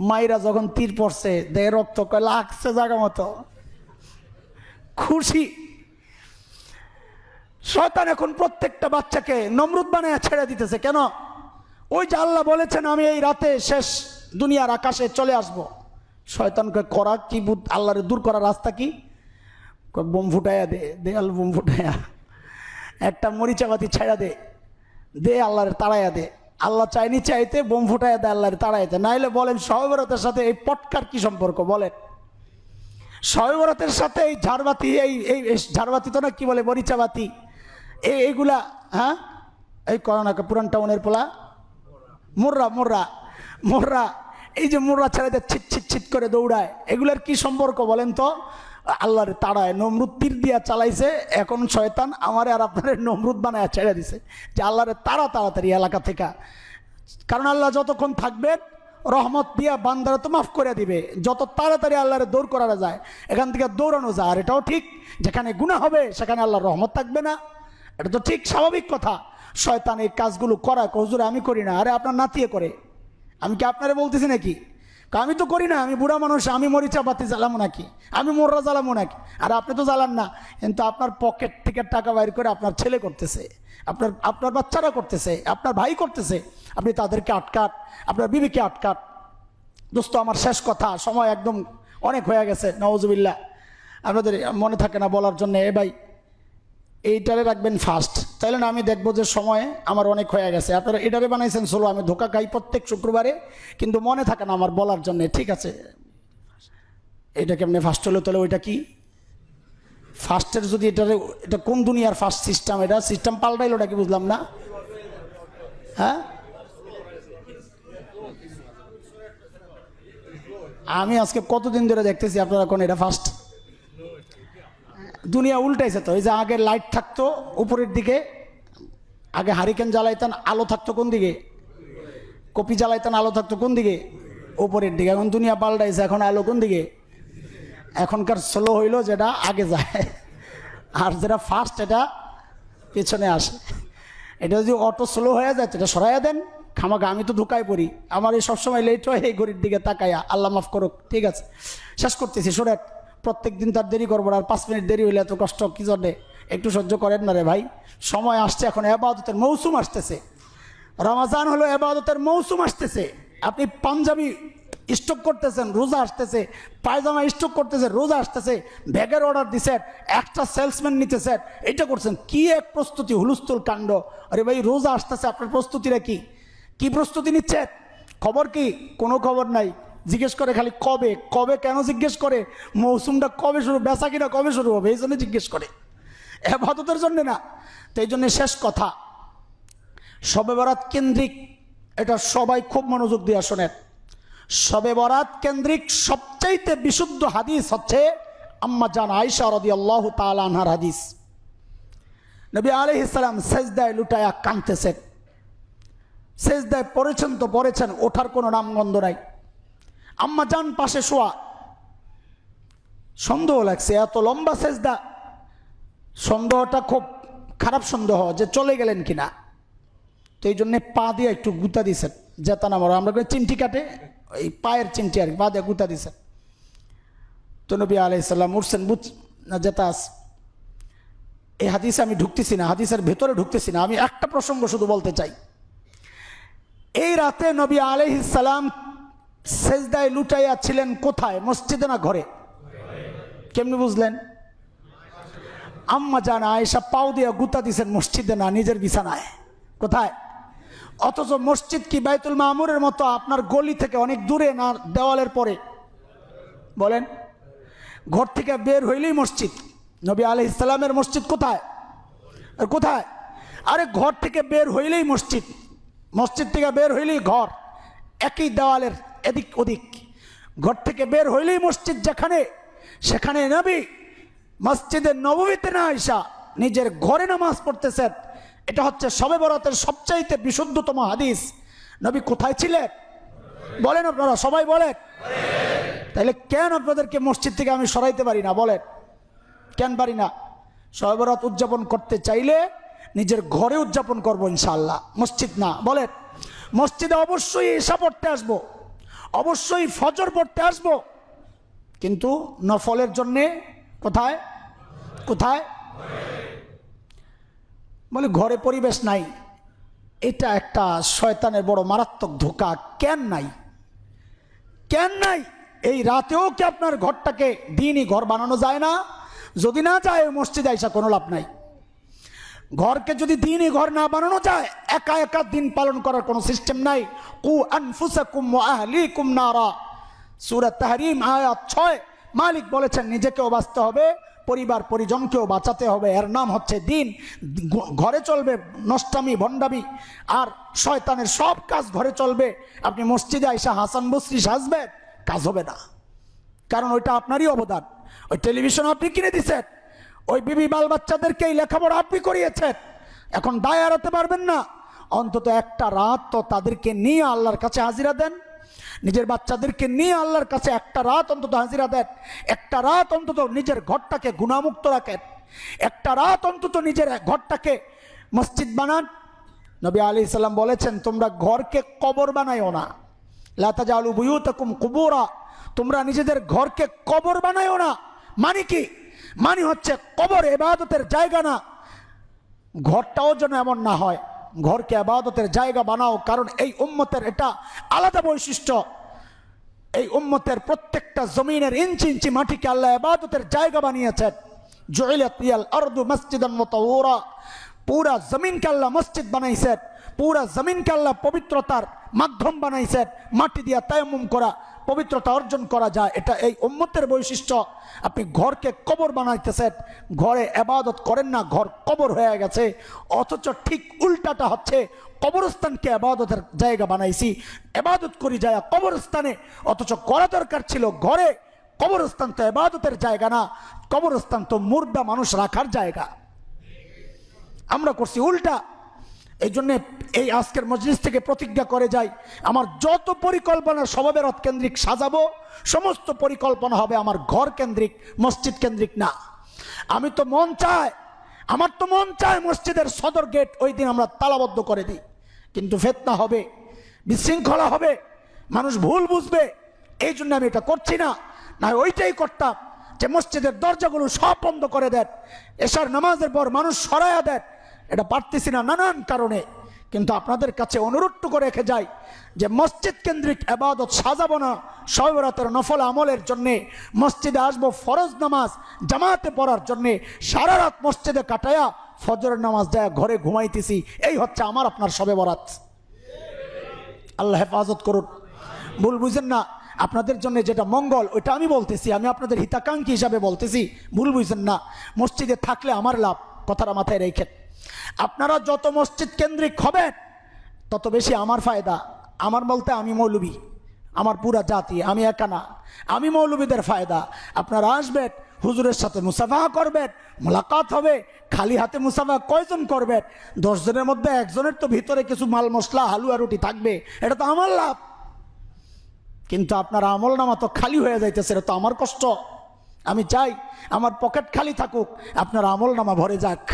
মাইরা যখন তীর পড়ছে দেহে রক্ত, কয় লাগছে জায়গা মতো, খুশি। শয়তান এখন প্রত্যেকটা বাচ্চাকে নমরুদ বানায় ছেড়ে দিতেছে। কেন? ওই যে আল্লাহ বলেছেন আমি এই রাতে শেষ দুনিয়ার আকাশে চলে আসব। শয়তানকে করা কি আল্লাহরে দূর করার রাস্তা কি? বোম ফুটাইয়া দে, দেয়াল বোম ফুটাইয়া, একটা মরিচাবাতি ছাইড়া দে, দে আল্লাহরে তাড়াইয়া দে। আল্লাহ চাইনি চাইতে বোম ফুটাইয়া দে, আল্লাহরে তাড়াইতে। নাইলে বলেন শবে বরাতের সাথে এই পটকার কি সম্পর্ক বলেন? শবে বরাতের সাথে এই ঝাড়বাতি, এই ঝাড়বাতি তো না কি বলে, মরিচাবাতি, এইগুলা, হ্যাঁ এই করোনাকে পুরান টাউনের পোলা মোররা মোররা মোররা, এই যে মোররা ছেড়ে ছিট ছিট ছিট করে দৌড়ায়, এগুলার কি সম্পর্ক বলেন তো? আল্লাহরে তাড়ায়। নমরুদ তীর দিয়া চালাইছে, এখন শয়তান আমারে আর আপনার নমরুদ বানায় ছেড়ে দিছে যে আল্লাহরে তাড়াতাড়ি এলাকা থেকে। কারণ আল্লাহ যতক্ষণ থাকবেন রহমত দিয়া বান্দারা তো মাফ করে দিবে। যত তাড়াতাড়ি আল্লাহরে দৌড় করা যায়, এখান থেকে দৌড়ানো যায়। আর এটাও ঠিক, যেখানে গুনাহ হবে সেখানে আল্লাহর রহমত থাকবে না, এটা তো ঠিক স্বাভাবিক কথা। শয়তান এই কাজগুলো করা, হুজুর আমি করি না। আরে আপনার নাতিয়ে করে, আমি কি আপনারে বলতেছি নাকি? আমি তো করি না, আমি বুড়া মানুষ, আমি মরিচা বাতি জ্বালামো নাকি, আমি মোররা জ্বালামো নাকি? আর আপনি তো জ্বালান না, কিন্তু আপনার পকেট থেকে টাকা বাইর করে আপনার ছেলে করতেছে, আপনার বাচ্চারা করতেছে, আপনার ভাই করতেছে, আপনি তাদেরকে আটকান, আপনার বিবিকে আটকান। দোস্ত আমার শেষ কথা, সময় একদম অনেক হয়ে গেছে, নাউজুবিল্লাহ, আপনাদের মনে থাকে না বলার জন্য। ভাই এইটারে রাখবেন ফার্স্ট, তাইলে না আমি দেখবো যে সময় আমার অনেক হয়ে গেছে। আপনারা এটারে বানাইছেন সোলো, আমি ধোকা খাই প্রত্যেক শুক্রবারে, কিন্তু মনে থাকে না আমার বলার জন্য। ঠিক আছে, এটা কেমনে ফার্স্ট হলো? তাহলে ওইটা কি ফার্স্টের? যদি এটা কোন দুনিয়ার ফার্স্ট সিস্টেম? এটা সিস্টেম পাল্টাইলো, ওটা কি বুঝলাম না। হ্যাঁ, আমি আজকে কতদিন ধরে দেখতেছি আপনারা কোন এটা ফার্স্ট। দুনিয়া উল্টাইছে তো। এই যে আগে লাইট থাকতো উপরের দিকে, আগে হারিকেন জ্বালাইতেন, আলো থাকতো কোন দিকে? কপি জ্বালাইতেন, আলো থাকতো কোন দিকে? উপরের দিকে। এখন দুনিয়া পাল্টাইছে, এখন আলো কোন দিকে? এখনকার স্লো হইলো যেটা আগে যায়, আর যেটা ফার্স্ট এটা পেছনে আসে। এটা যদি অটো স্লো হয়ে যায় এটা সরাইয়া দেন, খামাখা আমি তো ধোকায় পড়ি। আমার এই সবসময় লেট হয় এই ঘড়ির দিকে তাকাইয়া, আল্লাহ মাফ করুক। ঠিক আছে, শেষ করতেছি। শোনেন, প্রত্যেক দিন তার দেরি করবো না, আর 5 মিনিট দেরি হইলে এত কষ্ট কি জন্যে? একটু সহ্য করেন না রে ভাই। সময় আসছে, এখন ইবাদতের মৌসুম আসতেছে। রমাজান হলো ইবাদতের মৌসুম আসতেছে। আপনি পাঞ্জাবি স্টক করতেছেন, রোজা আসতেছে, পায়জামা স্টক করতেছে, রোজা আসতেছে, ব্যাগের অর্ডার দিচ্ছেন, একটা সেলসম্যান নিতেছেন, এটা করছেন। কি এক প্রস্তুতি, হুলস্থুল কাণ্ড। আরে ভাই রোজা আসতেছে, আপনার প্রস্তুতিটা কি? কি প্রস্তুতি নিচ্ছেন? খবর কি? কোনো খবর নাই। জিজ্ঞেস করে খালি কবে কবে। কেন জিজ্ঞেস করে? মৌসুমটা কবে শুরু, বেচা কিনা কবে শুরু হবে, এই জন্য জিজ্ঞেস করে, ইবাদতের জন্য না। তো এই জন্য শেষ কথা, শবে বরাত কেন্দ্রিক, এটা সবাই খুব মনোযোগ দিয়ে শোনেন। শবে বরাত কেন্দ্রিক সবচাইতে বিশুদ্ধ হাদিস হচ্ছে আম্মা জান আয়েশা রাদিয়াল্লাহু তাআলা আনহার হাদিস। নবী আলাইহিস সালাম সেজদায় লুটায়া কাঁদতেছেন। সেজদায় পড়েছেন তো পড়েছেন, ওঠার কোনো নামগন্ধ নাই। আম্মা জান পাশে শোয়া। সন্দেহ লাগছে, এত লম্বা সেজদা, সন্দেহটা খুব খারাপ সন্দেহ যে চলে গেলেন কিনা। তো এই জন্যে পা দিয়ে একটু গুতা দিছেন, জেতা নামার আমরা চিমটি কাটে, এই পায়ের চিমটি আর কি, পা দিয়ে গুতা দিছেন। তো নবী আলাইহিস সালাম উঠছেন, বুঝ না জেতাস। এই হাদিসে আমি ঢুকতেছি না, হাদিসের ভেতরে ঢুকতেছি না, আমি একটা প্রসঙ্গ শুধু বলতে চাই। এই রাতে নবী আলাইহিস সালাম সেজদায় লুটাইয়া ছিলেন কোথায়, মসজিদে না ঘরে? কেমনি বুঝলেন? আম্মা জান আয়েশা পাও দিয়া গুতা দিছেন মসজিদে না, নিজের বিছানায়। কোথায়? অথচ মসজিদ কি বাইতুল মামুরের মতো আপনার গলি থেকে অনেক দূরে না দেওয়ালের পরে? বলেন, ঘর থেকে বের হইলেই মসজিদ। নবী আলাইহিস সালামের মসজিদ কোথায়? আর কোথায়? আরে ঘর থেকে বের হইলেই মসজিদ, মসজিদ থেকে বের হইলেই ঘর, একই দেওয়ালের এদিক ওদিক। ঘর থেকে বের হইলেই মসজিদ যেখানে, সেখানে নবী মসজিদে নববীতে না আয়েশা নিজের ঘরে নামাজ পড়তেছেন। এটা হচ্ছে শবে বরাতের সবচাইতে বিশুদ্ধতম হাদিস। নবী কোথায় ছিলেন? বলেন আপনারা, সবাই বলেন। তাহলে কেন আপনাদেরকে মসজিদ থেকে আমি সরাইতে পারি না? বলেন কেন পারি না? শবে বরাত উদযাপন করতে চাইলে নিজের ঘরে উদযাপন করবো ইনশাআল্লাহ, মসজিদ না। বলেন, মসজিদে অবশ্যই ঈশা পড়তে আসবো, অবশ্যই ফজর পড়তে আসবো, কিন্তু নফলের জন্যে কোথায়? কোথায়? বলে ঘরে পরিবেশ নাই। এটা একটা শয়তানের বড় মারাত্মক ধোঁকা। কেন নাই? কেন নাই? এই রাতেও কি আপনার ঘরটাকে দিনই ঘর বানানো যায় না? যদি না যায় মসজিদে আইসা কোনো লাভ নাই। ঘরকে যদি দিনই ঘর না বানানো যায়, একা একা দিন পালন করার কোনো সিস্টেম নাই। কু আনফুসাকুম ওয়া আহলিকুম নারা, সূরা তাহরিম আয়াত 6। মালিক বলেছেন নিজেকেও বাঁচতে হবে, পরিবার পরিজনকেও বাঁচাতে হবে। এর নাম হচ্ছে দিন। ঘরে চলবে নষ্টামি ভণ্ডামি আর শয়তানের সব কাজ ঘরে চলবে। আপনি মসজিদে আইসা হাসান বসরি সাজবেন, কাজ হবে না। কারণ ওইটা আপনারই অবদান। ওই টেলিভিশন আপনি কিনে দিচ্ছেন, ওই বিবি বাল বাচ্চাদেরকে এই লেখাপড়া আপনি করিয়েছেন। এখন দায় এড়াতে পারবেন না। অন্তত একটা রাত তো তাদেরকে নিয়ে আল্লাহর কাছে হাজিরা দেন। নিজের বাচ্চাদেরকে নিয়ে আল্লাহর কাছে একটা রাত অন্তত হাজিরা দেন। একটা রাত অন্তত নিজের ঘরটাকে গুনাহমুক্ত রাখেন। একটা রাত অন্তত নিজের ঘরটাকে মসজিদ বানান। নবী আলাইহিস সালাম বলেছেন, তোমরা ঘরকে কবর বানাইও না। লা তাজালু বুয়ুতাকুম কুবুরা, তোমরা নিজেদের ঘরকে কবর বানাইও না। মানে কি? মানে হচ্ছে কবর ইবাদতের জায়গা না। ঘরটাও যেন এমন না হয়। ঘরকে ইবাদতের জায়গা বানাও, কারণ এই উম্মতের এটা আলাদা বৈশিষ্ট্য। এই উম্মতের প্রত্যেকটা জমিনের ইঞ্চি ইঞ্চি মাটিকে আল্লাহ ইবাদতের জায়গা বানিয়েছেন। জুইলাত লিয়াল আরদু মসজিদান মুতাওয়ারা, পুরা জমিনকে আল্লাহ মসজিদ বানাইছেন। পুরা জমিনকে আল্লাহ পবিত্রতার মাধ্যম বানাইছেন। মাটি দিয়া তায়াম্মুম করা, পবিত্রতা অর্জন করা যায়, এটা এই উম্মতের বৈশিষ্ট্য। আপনি ঘরকে কবর বানাইতেছেন, ঘরে ইবাদত করেন না, ঘর কবর হয়ে গেছে। অথচ ঠিক উল্টাটা হচ্ছে, কবরস্থানকে ইবাদতের জায়গা বানাইছি, ইবাদত করি যায় কবরস্থানে। অথচ করা দরকার ছিল ঘরে। কবরস্থান তো ইবাদতের জায়গা না, কবরস্থান তো মুর্দা মানুষ রাখার জায়গা। আমরা করছি উল্টা। এই জন্যে এই আজকের মজলিস থেকে প্রতিজ্ঞা করে যাই, আমার যত পরিকল্পনা শবে-বরাত কেন্দ্রিক সাজাবো, সমস্ত পরিকল্পনা হবে আমার ঘর কেন্দ্রিক, মসজিদ কেন্দ্রিক না। আমি তো মন চায়, আমার তো মন চায় মসজিদের সদর গেট ওই দিন আমরা তালাবদ্ধ করে দিই, কিন্তু ফিতনা হবে, বিশৃঙ্খলা হবে, মানুষ ভুল বুঝবে। এই জন্য আমি এটা করছি না। না ওইটাই করতাম যে মসজিদের দরজাগুলো সব বন্ধ করে দেন, এশার নামাজের পর মানুষ সরাইয়া দেন। এটা পারতেছি না নানান কারণে। কিন্তু আপনাদের কাছে অনুরোধটুকু রেখে যাই যে মসজিদ কেন্দ্রিক ইবাদত সাজাবো না শবে বরাতের নফল আমলের জন্যে। মসজিদে আসবো ফরজ নামাজ জামাতে পড়ার জন্যে, সারা রাত মসজিদে কাটায়া ফজরের নামাজ যায় ঘরে ঘুমাইতেছি। এই হচ্ছে আমার আপনার শবে বরাত। আল্লাহ হেফাজত করুন। ভুল বুঝেন না, আপনাদের জন্য যেটা মঙ্গল ওইটা আমি বলতেছি, আমি আপনাদের হিতাকাঙ্ক্ষী হিসাবে বলতেছি, ভুল বুঝেন না। মসজিদে থাকলে আমার লাভ, কথাটা মাথায় রেখেন। আপনারা যত মসজিদ কেন্দ্রিক হবেন তত বেশি আমার ফায়দা। আমার বলতে আমি মৌলবী, আমার পুরা জাতি, আমি একা না, আমি মৌলবীদের ফায়দা। আপনারা আসবেন, হুজুরের সাথে মুসাফাহা করবেন, মোলাকাত হবে। খালি হাতে মুসাফাহা কয়জন করবেন? 10 জনের মধ্যে একজনের তো ভিতরে কিছু মাল মশলা হালুয়া রুটি থাকবে, এটা তো আমার লাভ। কিন্তু আপনার আমল নামা তো খালি হয়ে যাইতেছে, এটা তো আমার কষ্ট। আমি চাই আমার পকেট খালি থাকুক, আপনার আমল নামা ভরে যাক।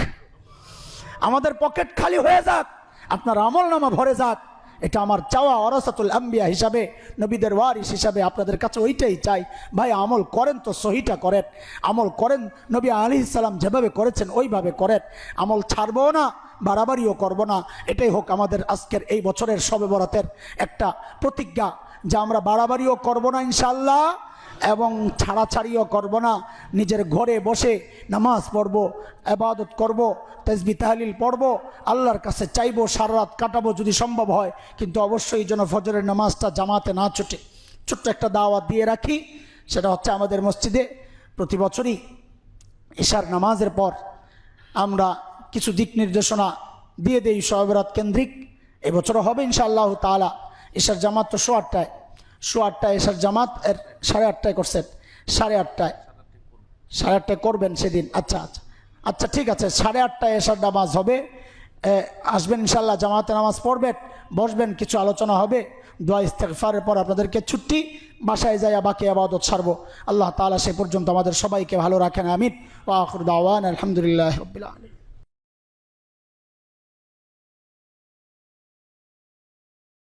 আমাদের পকেট খালি হয়ে যাক, আপনার আমল নামা ভরে যাক। এটা আমার চাওয়া, ওয়ারাসাতুল আম্বিয়া হিসাবে, নবীদের ওয়ারিস হিসাবে আপনাদের কাছে ওইটাই চাই। ভাই আমল করেন তো সহিটা করেন, আমল করেন নবী আলাইহিস সালাম যেভাবে করেছেন ওইভাবে করেন। আমল ছাড়বো না, বাড়াবাড়িও করব না। এটাই হোক আমাদের আজকের এই বছরের শবে বরাতের একটা প্রতিজ্ঞা। যে আমরা বাড়াবাড়িও করব না ইনশাআল্লাহ, এবং ছাড়াছাড়িও করব না। নিজের ঘরে বসে নামাজ পড়ব, ইবাদত করব, তাসবিহ তাহলিল পড়ব, আল্লাহর কাছে চাইবো, সারা রাত কাটাবো যদি সম্ভব হয়, কিন্তু অবশ্যই যেন ফজরের নামাজটা জামাতে না ছুটে। ছোট্ট একটা দাওয়াত দিয়ে রাখি, সেটা হচ্ছে আমাদের মসজিদে প্রতি বছরই ইশার নামাজের পর আমরা কিছু দিক নির্দেশনা দিয়ে দেই শবে-বরাত কেন্দ্রিক। এবছরও হবে ইনশাআল্লাহ তাআলা। ইশার জামাত তো 8:30 এশার জামাত, 8:30 করছেন, 8:30 করবেন সেদিন। আচ্ছা আচ্ছা আচ্ছা, ঠিক আছে, 8:30 এশার নামাজ হবে। আসবেন ইনশাআল্লাহ, জামাতে নামাজ পড়বেন, বসবেন, কিছু আলোচনা হবে, দোয়া ইস্তেগফারের পর আপনাদেরকে ছুটি, বাসায় যাইয়া বাকি ইবাদত সারবো। আল্লাহ তাআলা সে পর্যন্ত আমাদের সবাইকে ভালো রাখেন, আমিন। ওয়া আখিরু দাওয়ানা আলহামদুলিল্লাহি রাব্বিল আলামিন।